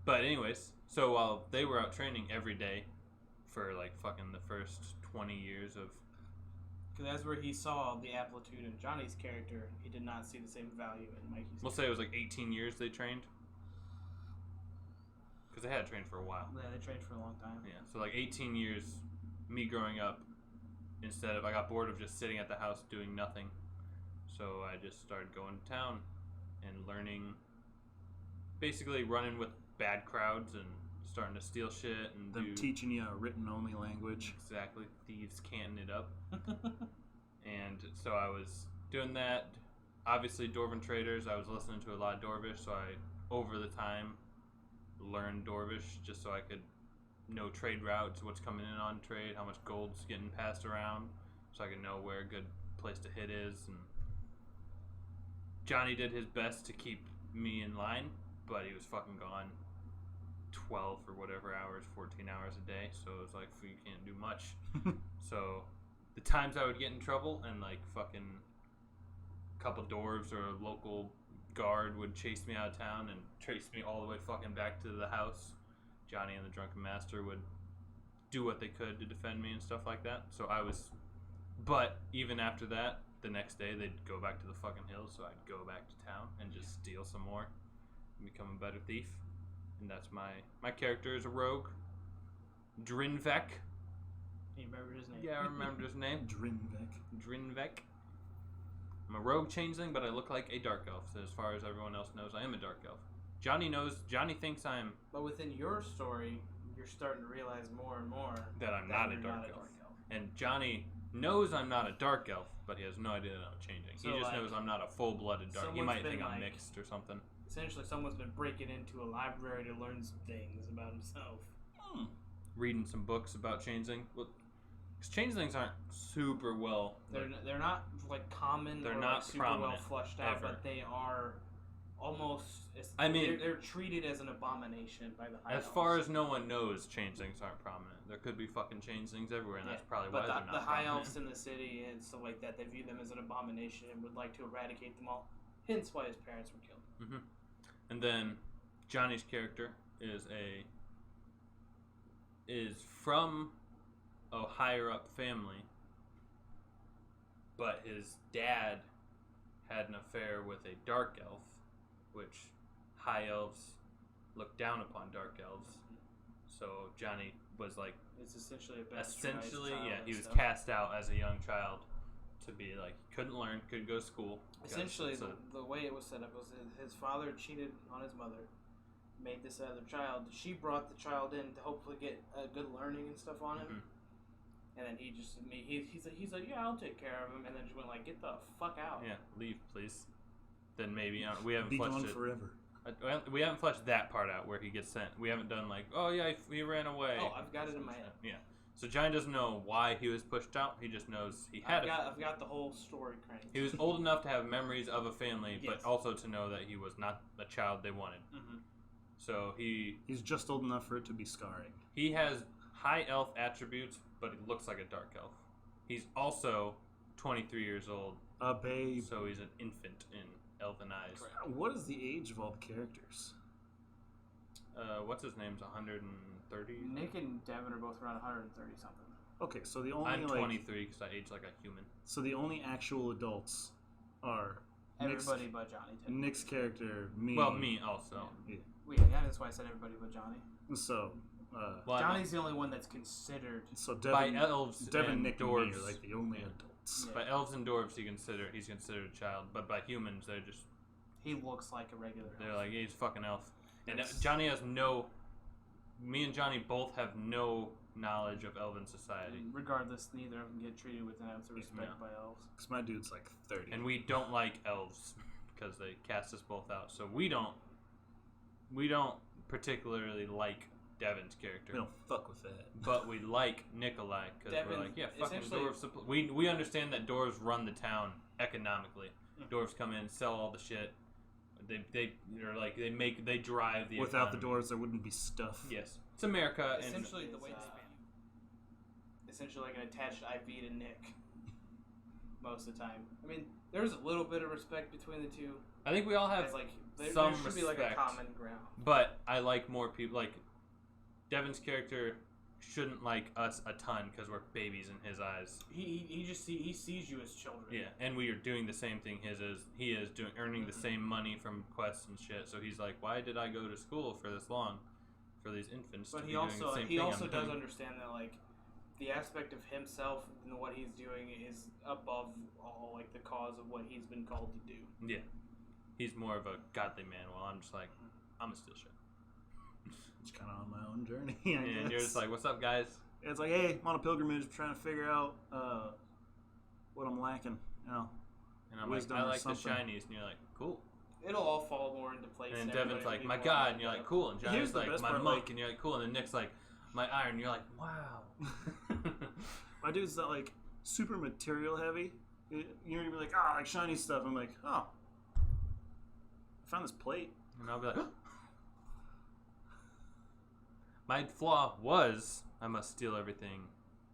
But anyways, so while they were out training every day for like fucking the first 20 years of Because that's where he saw the amplitude in Johnny's character. He did not see the same value in Mikey's. we'll say it was like 18 years they trained. Because they had trained for a while. Yeah, they trained for a long time. Yeah, so like 18 years, me growing up, instead of, I got bored of just sitting at the house doing nothing. So I just started going to town and learning, basically running with bad crowds and starting to steal shit and Them do teaching you a written only language. exactly thieves canting it up. And so I was doing that. Obviously, Dwarven traders. I was listening to a lot of Dwarvish, so I, over the time, learned Dwarvish just so I could know trade routes, what's coming in on trade, how much gold's getting passed around, so I could know where a good place to hit is. And Johnny did his best to keep me in line, but he was fucking gone 12 or whatever hours, 14 hours a day, so it was like, you can't do much. So the times I would get in trouble and like fucking couple dwarves or a local guard would chase me out of town and trace me all the way fucking back to the house, Johnny and the Drunken Master would do what they could to defend me and stuff like that. So I was, but even after that, the next day they'd go back to the fucking hills, so I'd go back to town and just steal some more and become a better thief. And that's my character is a rogue, Drinvek. You remember his name? Yeah, I remember his name. Drinvek. Drinvek. I'm a rogue changeling, but I look like a dark elf. So as far as everyone else knows, I am a dark elf. Johnny thinks I'm But within your story, you're starting to realize more and more that I'm that not a you're dark elf. And Johnny knows I'm not a dark elf, but he has no idea that I'm changing. So, he just like, knows I'm not a full-blooded dark. He someone's might been, think I'm like- mixed or something. Essentially, someone's been breaking into a library to learn some things about himself. Reading some books about changeling. Well, 'cause changelings aren't super well. They're not like common. They're or, not like, super well prominent, fleshed out, ever. but they are almost. I mean- they're treated as an abomination by the high As elves. far as no one knows, changelings aren't prominent. There could be fucking changelings everywhere, and that's probably why but they're not the high prominent. elves in the city and stuff like that, they view them as an abomination and would like to eradicate them all. Hence why his parents were killed. And then Johnny's character is from a higher up family, but his dad had an affair with a dark elf, which high elves look down upon dark elves. So Johnny was like It's essentially a bastardized essentially, child yeah, and he was stuff. cast out as a young child to be like couldn't learn, couldn't go to school. because Essentially, it's a- the way it was set up was his father cheated on his mother, made this other child. She brought the child in to hopefully get good learning and stuff on him. Mhm. And then he's like, yeah, I'll take care of him. And then just went like, get the fuck out. yeah, leave please. Then maybe we haven't Be fleshed gone it. forever. We haven't fleshed that part out where he gets sent. We haven't done like, oh yeah, he ran away. Oh, I've got it in my head. Yeah. So Johnny doesn't know why he was pushed out. He just knows he had I've got the whole story cranked. he was old enough to have memories of a family, Yes. but also to know that he was not the child they wanted. Mm-hmm. So He's just old enough for it to be scarring. he has high elf attributes, but he looks like a dark elf. He's also 23 years old, A babe. so he's an infant in elven eyes. What is the age of all the characters? What's his name's 130? Nick and Devin are both around 130 something. Okay, so the only I'm like 23 because I age like a human. so the only actual adults are Everybody but Johnny. technically. Nick's character, me. Well, me also. Yeah. Well, yeah, that's why I said everybody but Johnny. So, Well, Johnny's the only one that's considered. so by Devin, elves Devin, and Nick, dwarves, and me are like the only adults. Yeah. by elves and dwarves, he's considered a child. But by humans, they're just He looks like a regular. they're elf. like he's a fucking elf. And Yes. Johnny has no. Me and Johnny both have no knowledge of elven society, Regardless, neither of them get treated with an ounce of respect No. by elves. Because my dude's like 30. and we don't like elves because they cast us both out. So we don't particularly like Devin's character. we don't fuck with that. But we like Nikolai because we're Devin, like, yeah, fucking essentially- dwarves. We understand that dwarves run the town economically. Mhm. Dwarves come in, sell all the shit. They're like they drive the Without the economy. doors, there wouldn't be stuff. Yes, it's America. And Essentially, the way essentially like an attached IV to Nick. Most of the time, I mean, there's a little bit of respect between the two. I think we all have As like there some should be like a respect. common ground. But I like more people. Like Devin's character shouldn't like us a ton because we're babies in his eyes. He just he sees you as children. Yeah, and we are doing the same thing he is doing, earning the same money from quests and shit. So he's like, why did I go to school for this long, for these infants? But to he be doing the also same he thing also I'm does doing? understand that like the aspect of himself and what he's doing is above all like the cause of what he's been called to do. Yeah, he's more of a godly man, while I'm just like, I'm a steal shit. It's kind of on my own journey. I And guess. you're just like, what's up, guys? It's like, hey, I'm on a pilgrimage, trying to figure out what I'm lacking. You know, And I'm Wisdom like, I or like the something. shinies, and you're like, cool. It'll all fall more into place. And then everybody Devin's will like, be my more god, like and you're like, that. cool. And Here's Johnny's the like, best my part, monk, like- and you're like, cool. And then Nick's like, my iron, and you're like, wow. my dude's not like super material heavy. You're gonna be like, like shiny stuff. I'm like, I found this plate. And I'll be like, my flaw was I must steal everything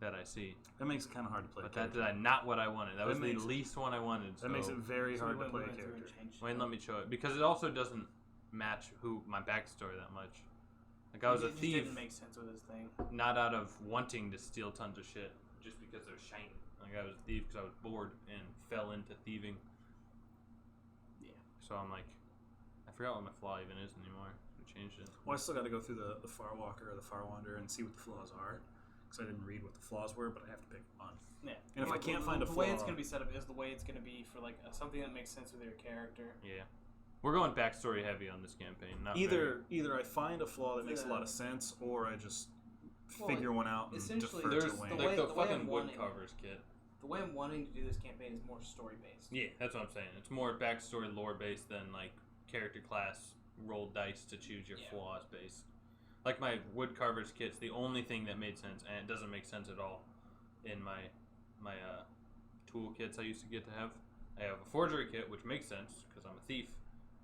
that I see. That makes it kind of hard to play. But a that character. did not what I wanted. That was makes- the least one I wanted. That makes it very So hard we to play a went through and character. changed Wayne, it. let me show it because it also doesn't match who my backstory that much. Like I was a It just thief, didn't make sense with his thing. not out of wanting to steal tons of shit, just because they're shiny. Like I was a thief because I was bored and fell into thieving. Yeah. So I'm like, I forgot what my flaw even is anymore. I changed it. Well, I still got to go through the Far Walker or the Far Wanderer and see what the flaws are. Because I didn't read what the flaws were, but I have to pick one. Yeah. And if I can't find a the way flaw- it's gonna be set up is the way it's gonna be for like something that makes sense with your character. Yeah, we're going backstory heavy on this campaign. Not Either I find a flaw that makes a lot of Yeah. sense, or I just Well, figure one out and essentially, defer there's to Wayne. the like way- the the way fucking I'm wood wanting- covers kit. The way I'm wanting to do this campaign is more story based. Yeah, that's what I'm saying. It's more backstory lore based than like character class roll dice to choose your Yeah. flaws based. Like my woodcarver's kit's the only thing that made sense, and it doesn't make sense at all in my tool kits I used to get to have. I have a forgery kit, which makes sense because I'm a thief,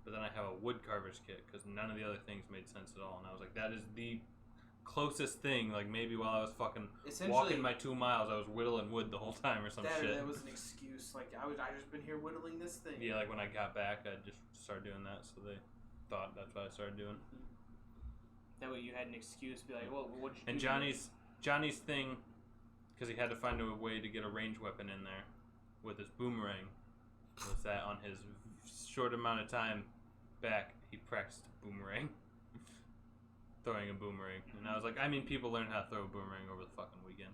but then I have a woodcarver's kit because none of the other things made sense at all. And I was like, that is the closest thing. Like maybe while I was fucking Essentially, walking my 2 miles, I was whittling wood the whole time or some shit. that was an excuse. Like I just been here whittling this thing. Yeah, like when I got back, I just started doing that, so they thought that's what I started doing. That way you had an excuse to be like, well, what'd you And do? Johnny's thing, because he had to find a way to get a ranged weapon in there with his boomerang, was that on his short amount of time back, he practiced boomerang, throwing a boomerang. And I was like, I mean, people learn how to throw a boomerang over the fucking weekend.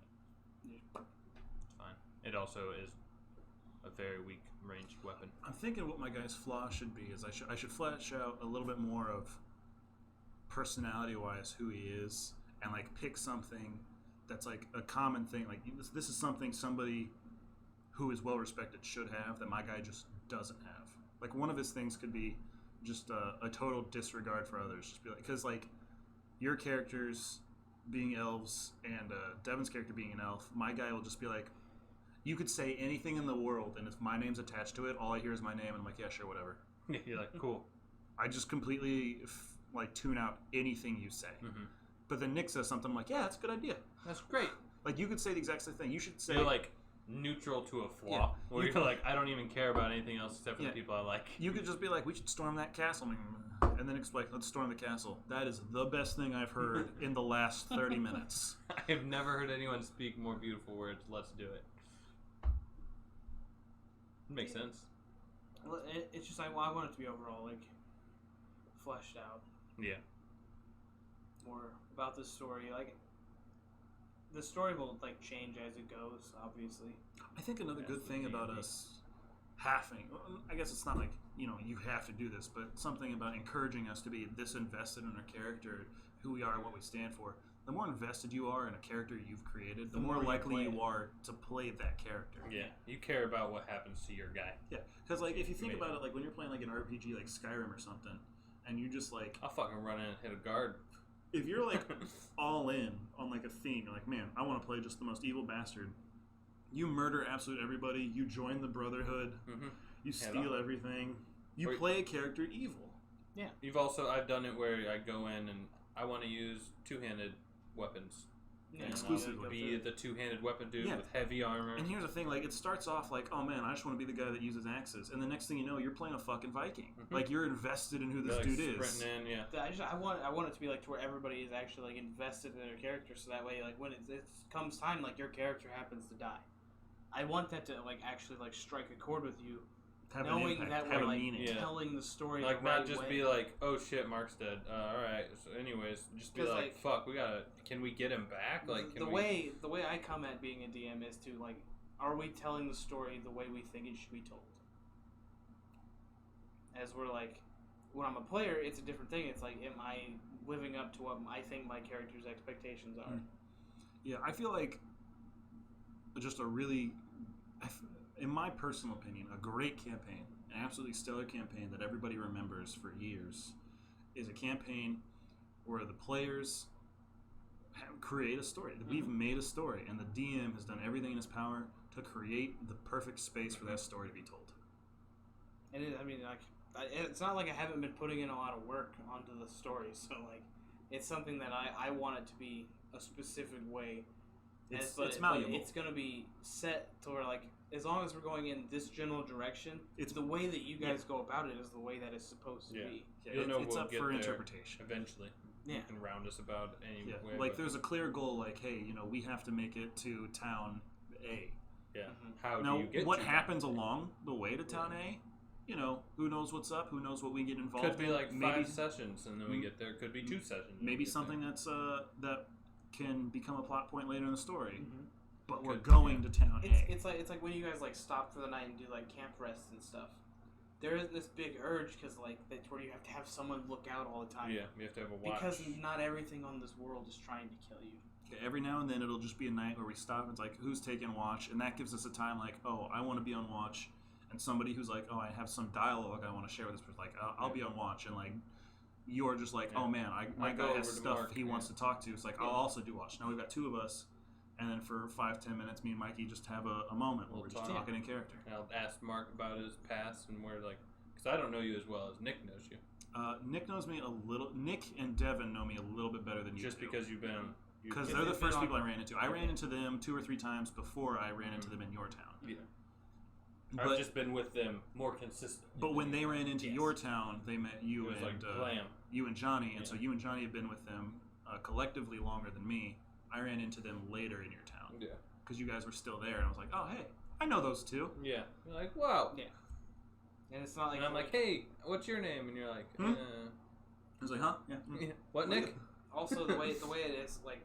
Yeah. It's fine. It also is a very weak ranged weapon. I'm thinking what my guy's flaw should be is I should flesh out a little bit more of personality-wise who he is, and like pick something that's like a common thing. Like this is something somebody who is well respected should have that my guy just doesn't have. Like one of his things could be just a total disregard for others. Just be like, because like your characters being elves and Devin's character being an elf, my guy will just be like, you could say anything in the world, and if my name's attached to it, all I hear is my name, and I'm like, yeah, sure, whatever. You're like, cool. I just completely like tune out anything you say. Mm-hmm. But then Nick says something like, "Yeah, that's a good idea." That's great. Like you could say the exact same thing. You should say You're like neutral to a flaw. Yeah. Where You you're could- like, I don't even care about anything else except for Yeah. the people I like. you could just be like, "We should storm that castle," and then explain, "Let's storm the castle." That is the best thing I've heard in the last 30 minutes. I've never heard anyone speak more beautiful words. Let's do it. Makes sense. Well, it's just I want it to be overall like fleshed out. Yeah. More about the story. Like the story will like change as it goes, obviously. I think another That's good the thing about D&D. us having, I guess it's not like, you have to do this, but something about encouraging us to be this invested in our character, who we are, and what we stand for. The more invested you are in a character you've created, the The more more you likely play you it. are to play that character. Yeah. You care about what happens to your guy. Yeah, because like if you think Maybe. about it, like when you're playing like an RPG like Skyrim or something, and you just like, I'll fucking run in and hit a guard. if you're like all in on like a theme, you're like, man, I want to play just the most evil bastard. You murder absolute everybody. You join the Brotherhood. Mm-hmm. You Head steal on. everything. You Or- play a character evil. I've done it where I go in and I want to use two-handed weapons. Yeah, And Exclusively. I'll be the two-handed weapon dude Yeah. with heavy armor. And here's the thing, like, it starts off like, oh man, I just want to be the guy that uses axes. And the next thing you know, you're playing a fucking Viking. Mhm. Like, you're invested in who They're, this like, dude is. sprinting in, yeah. I want it to be like to where everybody is actually like invested in their character, so that way like when it comes time like your character happens to die, I want that to like actually like strike a chord with you, Have an knowing impact, that have we're a like meaning. Yeah. telling the story Like, the not right just way. be like, oh shit, Mark's dead. Alright. So anyways, just be 'Cause, like, like- fuck, can we get him back? Like, can the we... way I come at being a DM is to like, are we telling the story the way we think it should be told? As we're like, when I'm a player, it's a different thing. It's like, am I living up to what I think my character's expectations are? Mm. Yeah, I feel like just a really, in my personal opinion, a great campaign, an absolutely stellar campaign that everybody remembers for years, is a campaign where the players create a story. We've made a story, and the DM has done everything in his power to create the perfect space for that story to be told. And I mean, like, it's not like I haven't been putting in a lot of work onto the story. So like, it's something that I want it to be a specific way. It's but malleable. it's gonna be set to where like, as long as we're going in this general direction, It's- the way that you guys go about it is the way that it's supposed to Yeah. be. Yeah, You'll know it's we'll up get for there interpretation. Eventually. Yeah. You can round us about any Yeah, way. like but- there's a clear goal. Like, hey, we have to make it to town A. Yeah. Mhm. How Now, do you get what to happens that? along the way to town A? Who knows what's up? Who knows what we get involved Could be in? like maybe 5 sessions, and then we get there. Could be 2 sessions. maybe we get something there. that's that can become a plot point later in the story. Mm-hmm. But we're Could- going to town A. It's like when you guys like stop for the night and do like camp rests and stuff. There is this big urge because like that's where you have to have someone look out all the time. Yeah, you have to have a watch. Because not everything on this world is trying to kill you. Okay, every now and then it'll just be a night where we stop and it's like, who's taking watch? And that gives us a time like, oh, I want to be on watch. And somebody who's like, oh, I have some dialogue I want to share with this person. Like, I'll be on watch. And like, you're just like, Yeah. oh man, my I go guy has over to stuff Mark, he wants to talk to. It's like, I'll also do watch. Now we've got 2 of us. And then for 5-10 minutes, me and Mikey just have a moment where We'll we're just talk. talking in character. And I'll ask Mark about his past and where, like, because I don't know you as well as Nick knows you. Nick knows me a little. Nick and Devin know me a little bit better than you Just do. because you've been. Because If they're the they've been first on- people I ran into. I ran Okay. into them 2 or 3 times before I ran into them in your town. Yeah. But, I've just been with them more consistently. but when they ran into Yes. your town, they met it you was and like blam. you and Johnny, and Yeah. so you and Johnny have been with them collectively longer than me. I ran into them later in your town Yeah. because you guys were still there, and I was like, oh hey, I know those 2. Yeah. You're like, wow. Yeah. And it's not like And I'm like, hey, what's your name? And you're like, Hmm? I was like, huh? Yeah. yeah. What, Nick? also the way it is like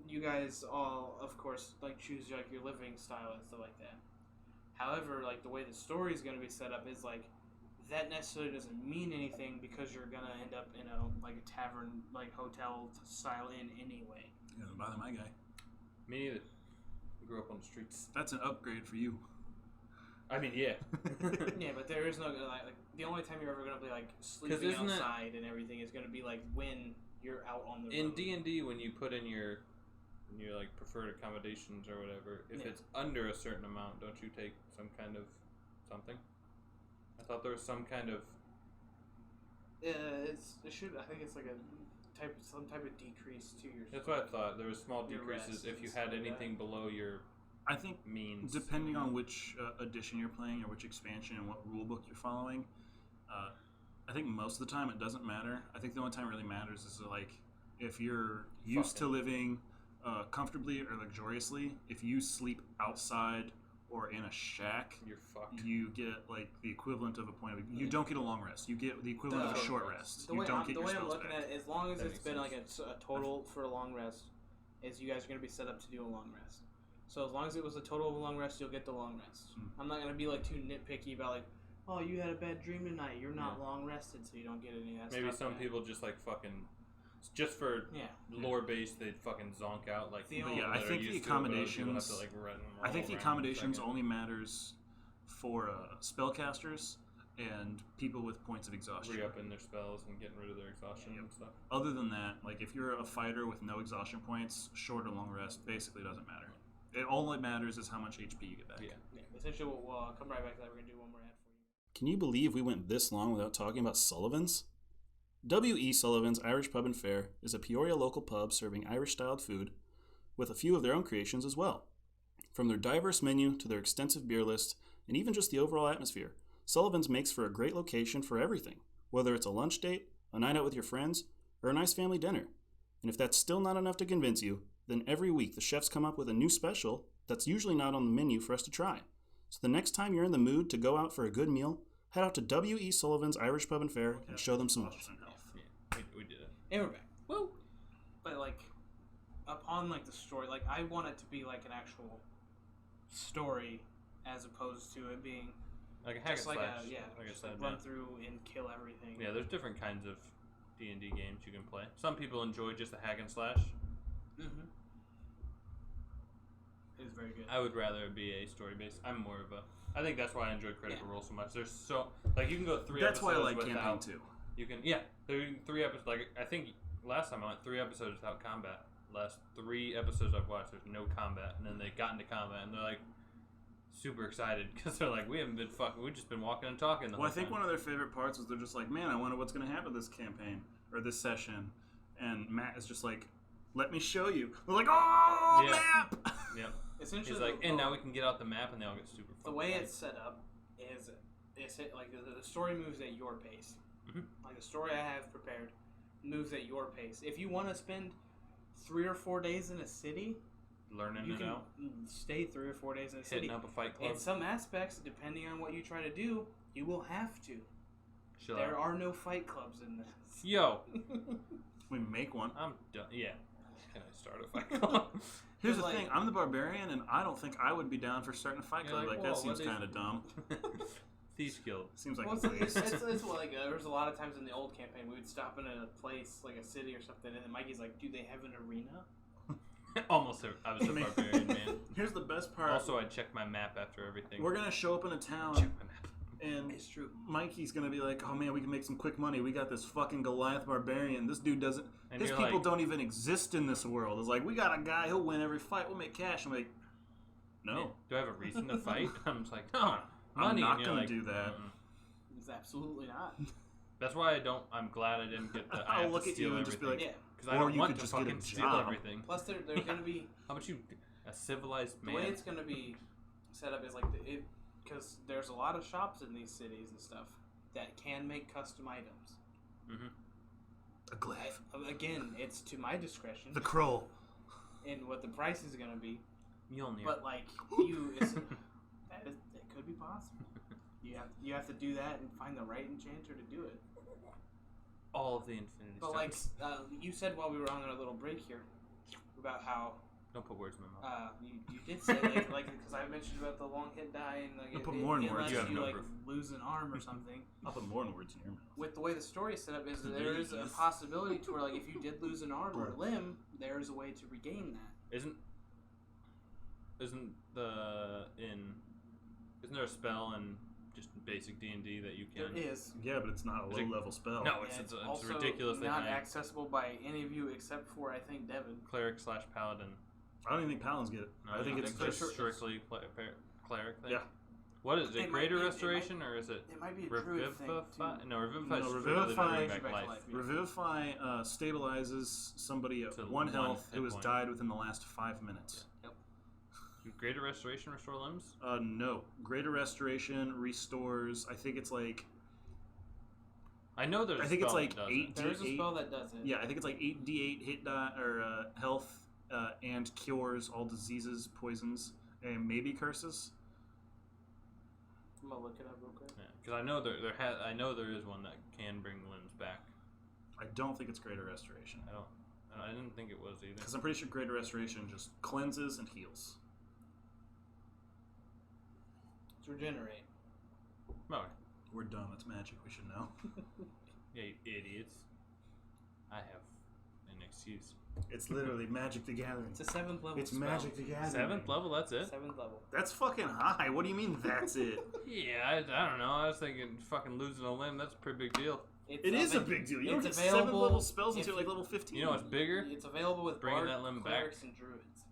you guys all of course like choose like your living style and stuff like that. However, like the way the story is going to be set up is like that necessarily doesn't mean anything because you're going to end up in a like a tavern like hotel style inn anyway. Doesn't bother my guy. Me neither. We grew up on the streets. That's an upgrade for you. I mean, yeah. Yeah, but there is no like the only time you're ever going to be like sleeping isn't it- outside and everything is going to be like when you're out on the In road. D&D, when you put in your like preferred accommodations or whatever, if Yeah. it's under a certain amount, don't you take some kind of something? I thought there was some kind of It should. I think it's like some type of decrease to your. That's what I thought. There was small Your decreases rest if you and had stuff like anything that. below your I think means. depending on which edition you're playing or which expansion and what rule book you're following, I think most of the time it doesn't matter. I think the only time it really matters is like if you're used to living comfortably or luxuriously. If you sleep outside or in a shack, You're fucked. you get like the equivalent of a point of. You don't get a long rest. You get the equivalent of a The- short rest. The You way, don't I'm, get the your way I'm spells looking back. at it, as long as That it's makes been sense. like a total for a long rest, is you guys are going to be set up to do a long rest. So as long as it was a total of a long rest, you'll get the long rest. I'm not going to be like too nitpicky about like, oh, you had a bad dream tonight. You're not long rested, so you don't get any of that Maybe stuff some back. people just like fucking, just for Yeah. lore based, they'd fucking zonk out like. The people only- Yeah, I that are think the used to it, but other people have accommodations. to, like, run I think all the around accommodations second. only matters for spellcasters and people with points of exhaustion. Re-upping their spells and getting rid of their exhaustion Yep. and stuff. Other than that, like if you're a fighter with no exhaustion points, short or long rest basically doesn't matter. All it matters is how much HP you get back. Yeah. Yeah. Essentially, we'll come right back to that. We're going to do one more ad for you. Can you believe we went this long without talking about Sullivan's? W.E. Sullivan's Irish Pub and Fare is a Peoria local pub serving Irish-styled food with a few of their own creations as well. From their diverse menu to their extensive beer list and even just the overall atmosphere, Sullivan's makes for a great location for everything, whether it's a lunch date, a night out with your friends, or a nice family dinner. And if that's still not enough to convince you, then every week the chefs come up with a new special that's usually not on the menu for us to try. So the next time you're in the mood to go out for a good meal, head out to W.E. Sullivan's Irish Pub and Fare and show them some love. Yeah, we did it. And we're back. Woo! But like, upon like the story, like I want it to be like an actual story, as opposed to it being Like a hack and just like slash. like I said, run yeah. through and kill everything. Yeah, there's different kinds of D&D games you can play. Some people enjoy just a hack and slash. Mm-hmm. It is very good. I would rather it be a story based. I'm more of a. I think that's why I enjoy Critical Yeah. Role so much. There's so like you can go 3 That's why I episodes like without. campaign too. You can there are 3 episodes. Like I think last time I went 3 episodes without combat. Last 3 episodes I've watched, there's no combat, and then they got into combat, and they're like super excited because they're like, we haven't been fucking. We've just been walking and talking. The Well, I whole think time. one of their favorite parts is they're just like, man, I wonder what's going to happen this campaign or this session. And Matt is just like, let me show you. They're like, oh, Yeah. map! Yep. Essentially, He's like, and now we can get out the map, and they all get super. the fucking way hyped. it's set up is like the story moves at your pace. Mhm. Like the story I have prepared moves at your pace. If you want to spend 3 or 4 days in a city, learning you it can out, stay 3 or 4 days in a city. hitting up a fight club. In some aspects, depending on what you try to do, you will have to. Chill There out. are no fight clubs in this. Yo, We make one. I'm done. Yeah. Can I start a fight club? Here's the like- thing. I'm the barbarian, and I don't think I would be down for starting a fight You're club. like, Like, whoa, that seems what is- kind of dumb. Thieves Guild. Seems like Well, a waste. it's like there was a lot of times in the old campaign we would stop in a place like a city or something, and then Mikey's like, "Do they have an arena?" Almost. I was a barbarian man. Here's the best part. Also, I check my map after everything. We're going to show up in a town, check my map. and It's true. Mikey's going to be like, oh, man, we can make some quick money. We got this fucking Goliath barbarian. This dude doesn't... And his you're people like- don't even exist in this world. It's like, we got a guy, he'll win every fight. We'll make cash. I'm like, no. Do I have a reason to fight? I'm just like, no. I'm Money. not And you're gonna like, do that. "Mm-mm." It's absolutely not. That's why I don't. I'm glad I didn't get the. I I'll have look to at steal you and just be everything. like, Yeah. Because I or don't you want could to just get a fucking steal job. everything. Plus, there's gonna be How about you, a civilized the man? way it's gonna be set up is like because there's a lot of shops in these cities and stuff that can make custom items. Mm-hmm. a glyph. Again, it's to my discretion The crow. and what the price is gonna be. Mjolnir. But like that could be possible. You have to do that and find the right enchanter to do it. all of the Infinity But like Stones. you said while we were on our little break here about how Don't put words in my mouth. you did say like because I mentioned about the long hit die and like I'll put more in words. lets You have you no like proof. lose an arm or something. I'll put more words in your mouth. With the way the story is set up, is that there is a possibility to where like if you did lose an arm or a limb, there is a way to regain that. Isn't there a spell in just basic D&D that you can? There is. Yeah, but it's not a Is it- low-level spell. No, And it's also ridiculously not high. accessible by any of you except for I think Devin. Cleric / paladin. I don't even think paladins get it. No, I think it's just just... strictly cleric thing. Yeah. What is it? It might Greater be- it Restoration or is it It might be a druid thing Revivify? too. No, Revivify No, is Revivify- strictly bring back Back to life. life, yeah. Revivify stabilizes somebody at To 1 one health hit who has point. died within the last 5 minutes. Greater Restoration restore limbs? No. Greater Restoration restores, I think it's like... I know there's I a think it's spell like that does 8 it. There is a D8. spell that does it. Yeah, I think it's like 8d8 hit die, or health and cures all diseases, poisons, and maybe curses. I'm gonna look it up real quick. Because I know I know there is one that can bring limbs back. I don't think it's Greater Restoration. I didn't think it was either. Because I'm pretty sure Greater Restoration just cleanses and heals. It's regenerate. Oh, We're dumb. It's magic. We should know. yeah, you idiots. I have an excuse. It's literally Magic the Gathering. It's a 7th level It's spell. Magic the Gathering. 7th level, that's it? 7th level. That's fucking high. What do you mean that's it? Yeah, I don't know. I was thinking fucking losing a limb, that's a pretty big deal. It's It is a avail- big deal. You don't it's get 7th available level spells if until you- like level 15. You know what's bigger? It's available with Bringing bard, that limb back. clerics, and druids.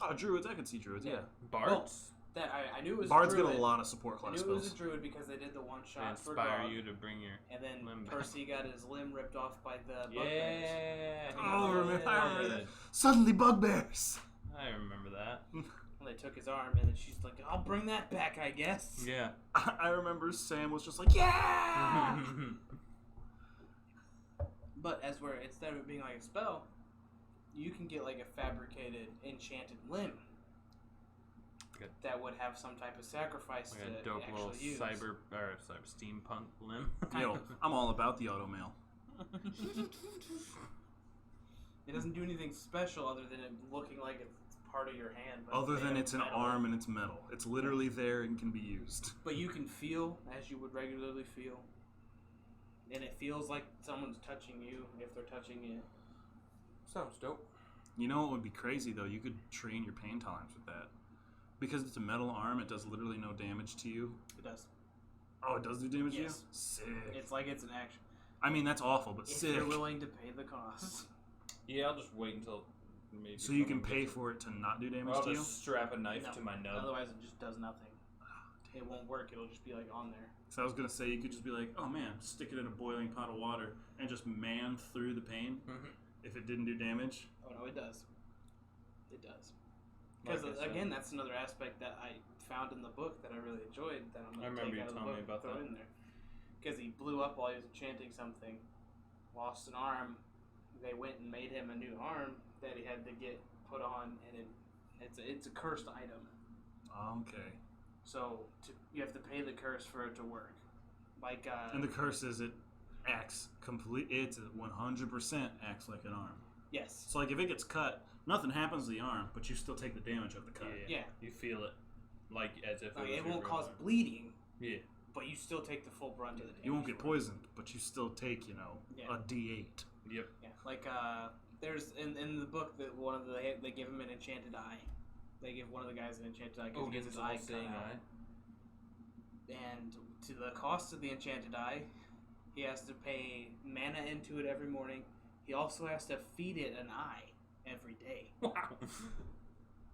Oh, druids. I can see druids, yeah. Bards? That I knew it was Bards a get druid. a lot of support I class knew it was spells. a druid because they did the one They shot for inspire Grog, you to bring your... and then limb back. Percy got his limb ripped off by the bugbears. Yeah! Oh, I remember that. Yeah. Suddenly bugbears. I remember that. And they took his arm, and then she's like, "I'll bring that back, I guess." Yeah. I remember Sam was just like, yeah! But instead of it being like a spell, you can get like a fabricated enchanted limb Good. that would have some type of sacrifice Like a to dope little actually use. cyber steampunk limb. Yo, I'm all about the automail. It doesn't do anything special other than it looking like it's part of your hand. But Other made than of it's an metal. arm and it's metal. It's literally there and can be used. But you can feel as you would regularly feel. And it feels like someone's touching you if they're touching you. Sounds dope. You know what would be crazy though? You could train your pain tolerance with that. Because it's a metal arm, it does literally no damage to you. It does. Oh, it does do damage to you? Yes. Sick. It's like it's an action. I mean, that's awful, but If sick. you're willing to pay the cost. Yeah, I'll just wait until maybe... So you can someone pay gets for it to not do it. damage I'll to you? just strap a knife No. to my nub. Otherwise, it just does nothing. It won't work. It'll just be like on there. So I was gonna say you could just be like, oh man, stick it in a boiling pot of water and just man through the pain Mhm. if it didn't do damage. Oh no, it does. It does. Like Because I said. again, that's another aspect that I found in the book that I really enjoyed. That I'm I gonna remember take you out of the telling book me about and throw that. in there. Because he blew up while he was enchanting something, lost an arm. They went and made him a new arm that he had to get put on, and it's a cursed item. Okay. So you have to pay the curse for it to work. Like And the curse is it acts complete. It's 100% acts like an arm. yes, So like if it gets cut, nothing happens to the arm, but you still take the damage of the cut. Yeah. You feel it. Like as if like, it was it your won't real cause arm. bleeding, Yeah. but you still take the full brunt of the damage. You won't get for it. poisoned, but you still take, Yeah. a D8. Yep. Yeah, like there's in the book that one of they give him an enchanted eye. They give one of the guys an enchanted eye because he gets his eye cut out. And to the cost of the enchanted eye, he has to pay mana into it every morning. He also has to feed it an eye every day. Wow.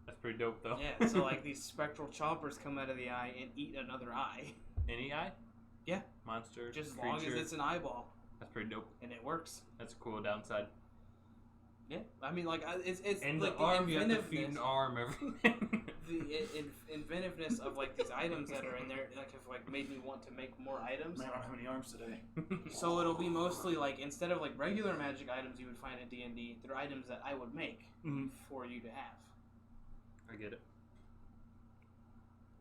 That's pretty dope, though. Yeah, so like these spectral chompers come out of the eye and eat another eye. Any eye? Yeah. Monster, Just as creature. long as it's an eyeball That's pretty dope. and it works. That's a cool downside. Yeah, I mean like it's And like the arm, you have to feed inventiveness- an arm every the inventiveness of like these items that are in there like have like made me want to make more items. Man, I don't have any arms today. So it'll be mostly like instead of like regular magic items you would find in D&D, they're items that I would make Mhm. for you to have. I get it.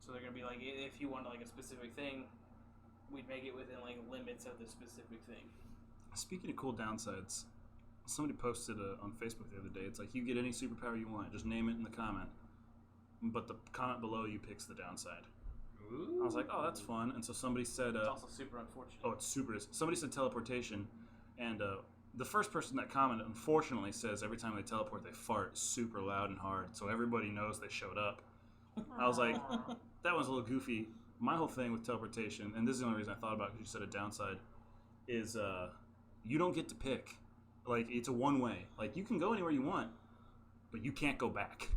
So they're gonna be like if you want like a specific thing, we'd make it within like limits of the specific thing. Speaking of cool downsides, somebody posted on Facebook the other day. It's like you get any superpower you want, just name it in the comment. But the comment below you picks the downside. Ooh. I was like, oh, that's fun. And so somebody said, It's also super unfortunate. oh, it's super. Somebody said teleportation, and the first person that commented, unfortunately, says every time they teleport, they fart super loud and hard, so everybody knows they showed up. I was like, that one's a little goofy. My whole thing with teleportation, and this is the only reason I thought about it because you said a downside, is you don't get to pick. Like, it's a one-way. Like, you can go anywhere you want, but you can't go back.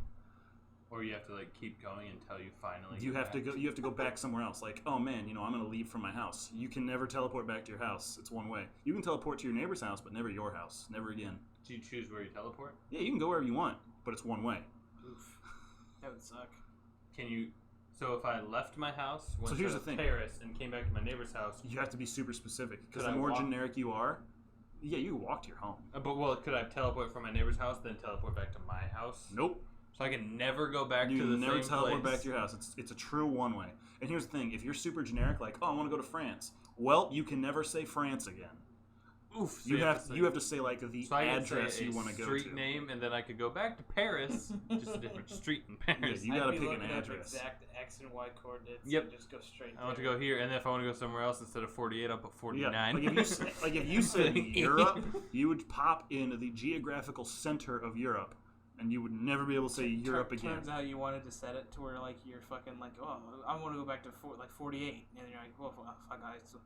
Or you have to like keep going until you finally. You get have to back go. You have to go back somewhere else. Like, oh man, I'm gonna leave from my house. You can never teleport back to your house. It's one way. You can teleport to your neighbor's house, but never your house. Never again. Do you choose where you teleport? Yeah, you can go wherever you want, but it's one way. Oof. That would suck. Can you? So if I left my house, went here's to the thing. Paris, and came back to my neighbor's house, You have to be super specific because Could the I more walk- generic you are, yeah, you can walk to your home. could I teleport from my neighbor's house, then teleport back to my house? Nope. So I can never go back You to the can never same teleport place. back to your house. It's a true one way. And here's the thing: if you're super generic, like, oh, I want to go to France, well, you can never say France again. Oof. So You have to say like the So I can say address a you want to go street to. name, and then I could go back to Paris, just a different street in Paris. You I'd gotta be pick an looking up address. Exact X and Y coordinates. Yep. And just go straight. I want to there. go here, and then if I want to go somewhere else instead of 48, I'll put 49. Yeah, like if you said Europe, you would pop in the geographical center of Europe, and you would never be able to say Europe again. Turns out you wanted to set it to where like you're fucking like, oh, I want to go back to 48, and you're like, well, fuck, so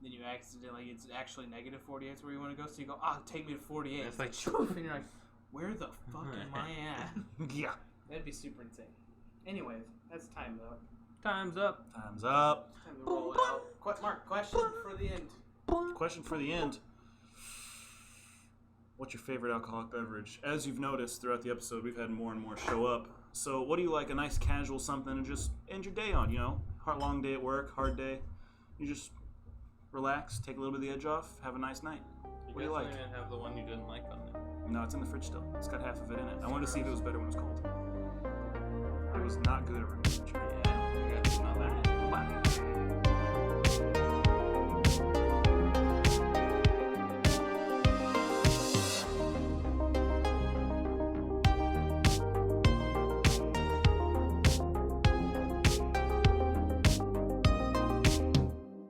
then you accidentally, it's actually negative 48 is where you want to go, so you go, take me to 48. And it's like, and you're like, where the fuck am I at? Yeah. That'd be super insane. Anyways, that's time though. Time's up. Time's up. Time to roll it out. Mark, question for the end. Question for the end. What's your favorite alcoholic beverage? As you've noticed throughout the episode, we've had more and more show up. So what do you like? A nice casual something to just end your day on, long day at work, hard day. You just relax, take a little bit of the edge off, have a nice night. What do you like? definitely didn't have the one you didn't like on there. No, it's in the fridge still. It's got half of it in it. I wanted to see if it was better when it was cold. It was not good at room temperature.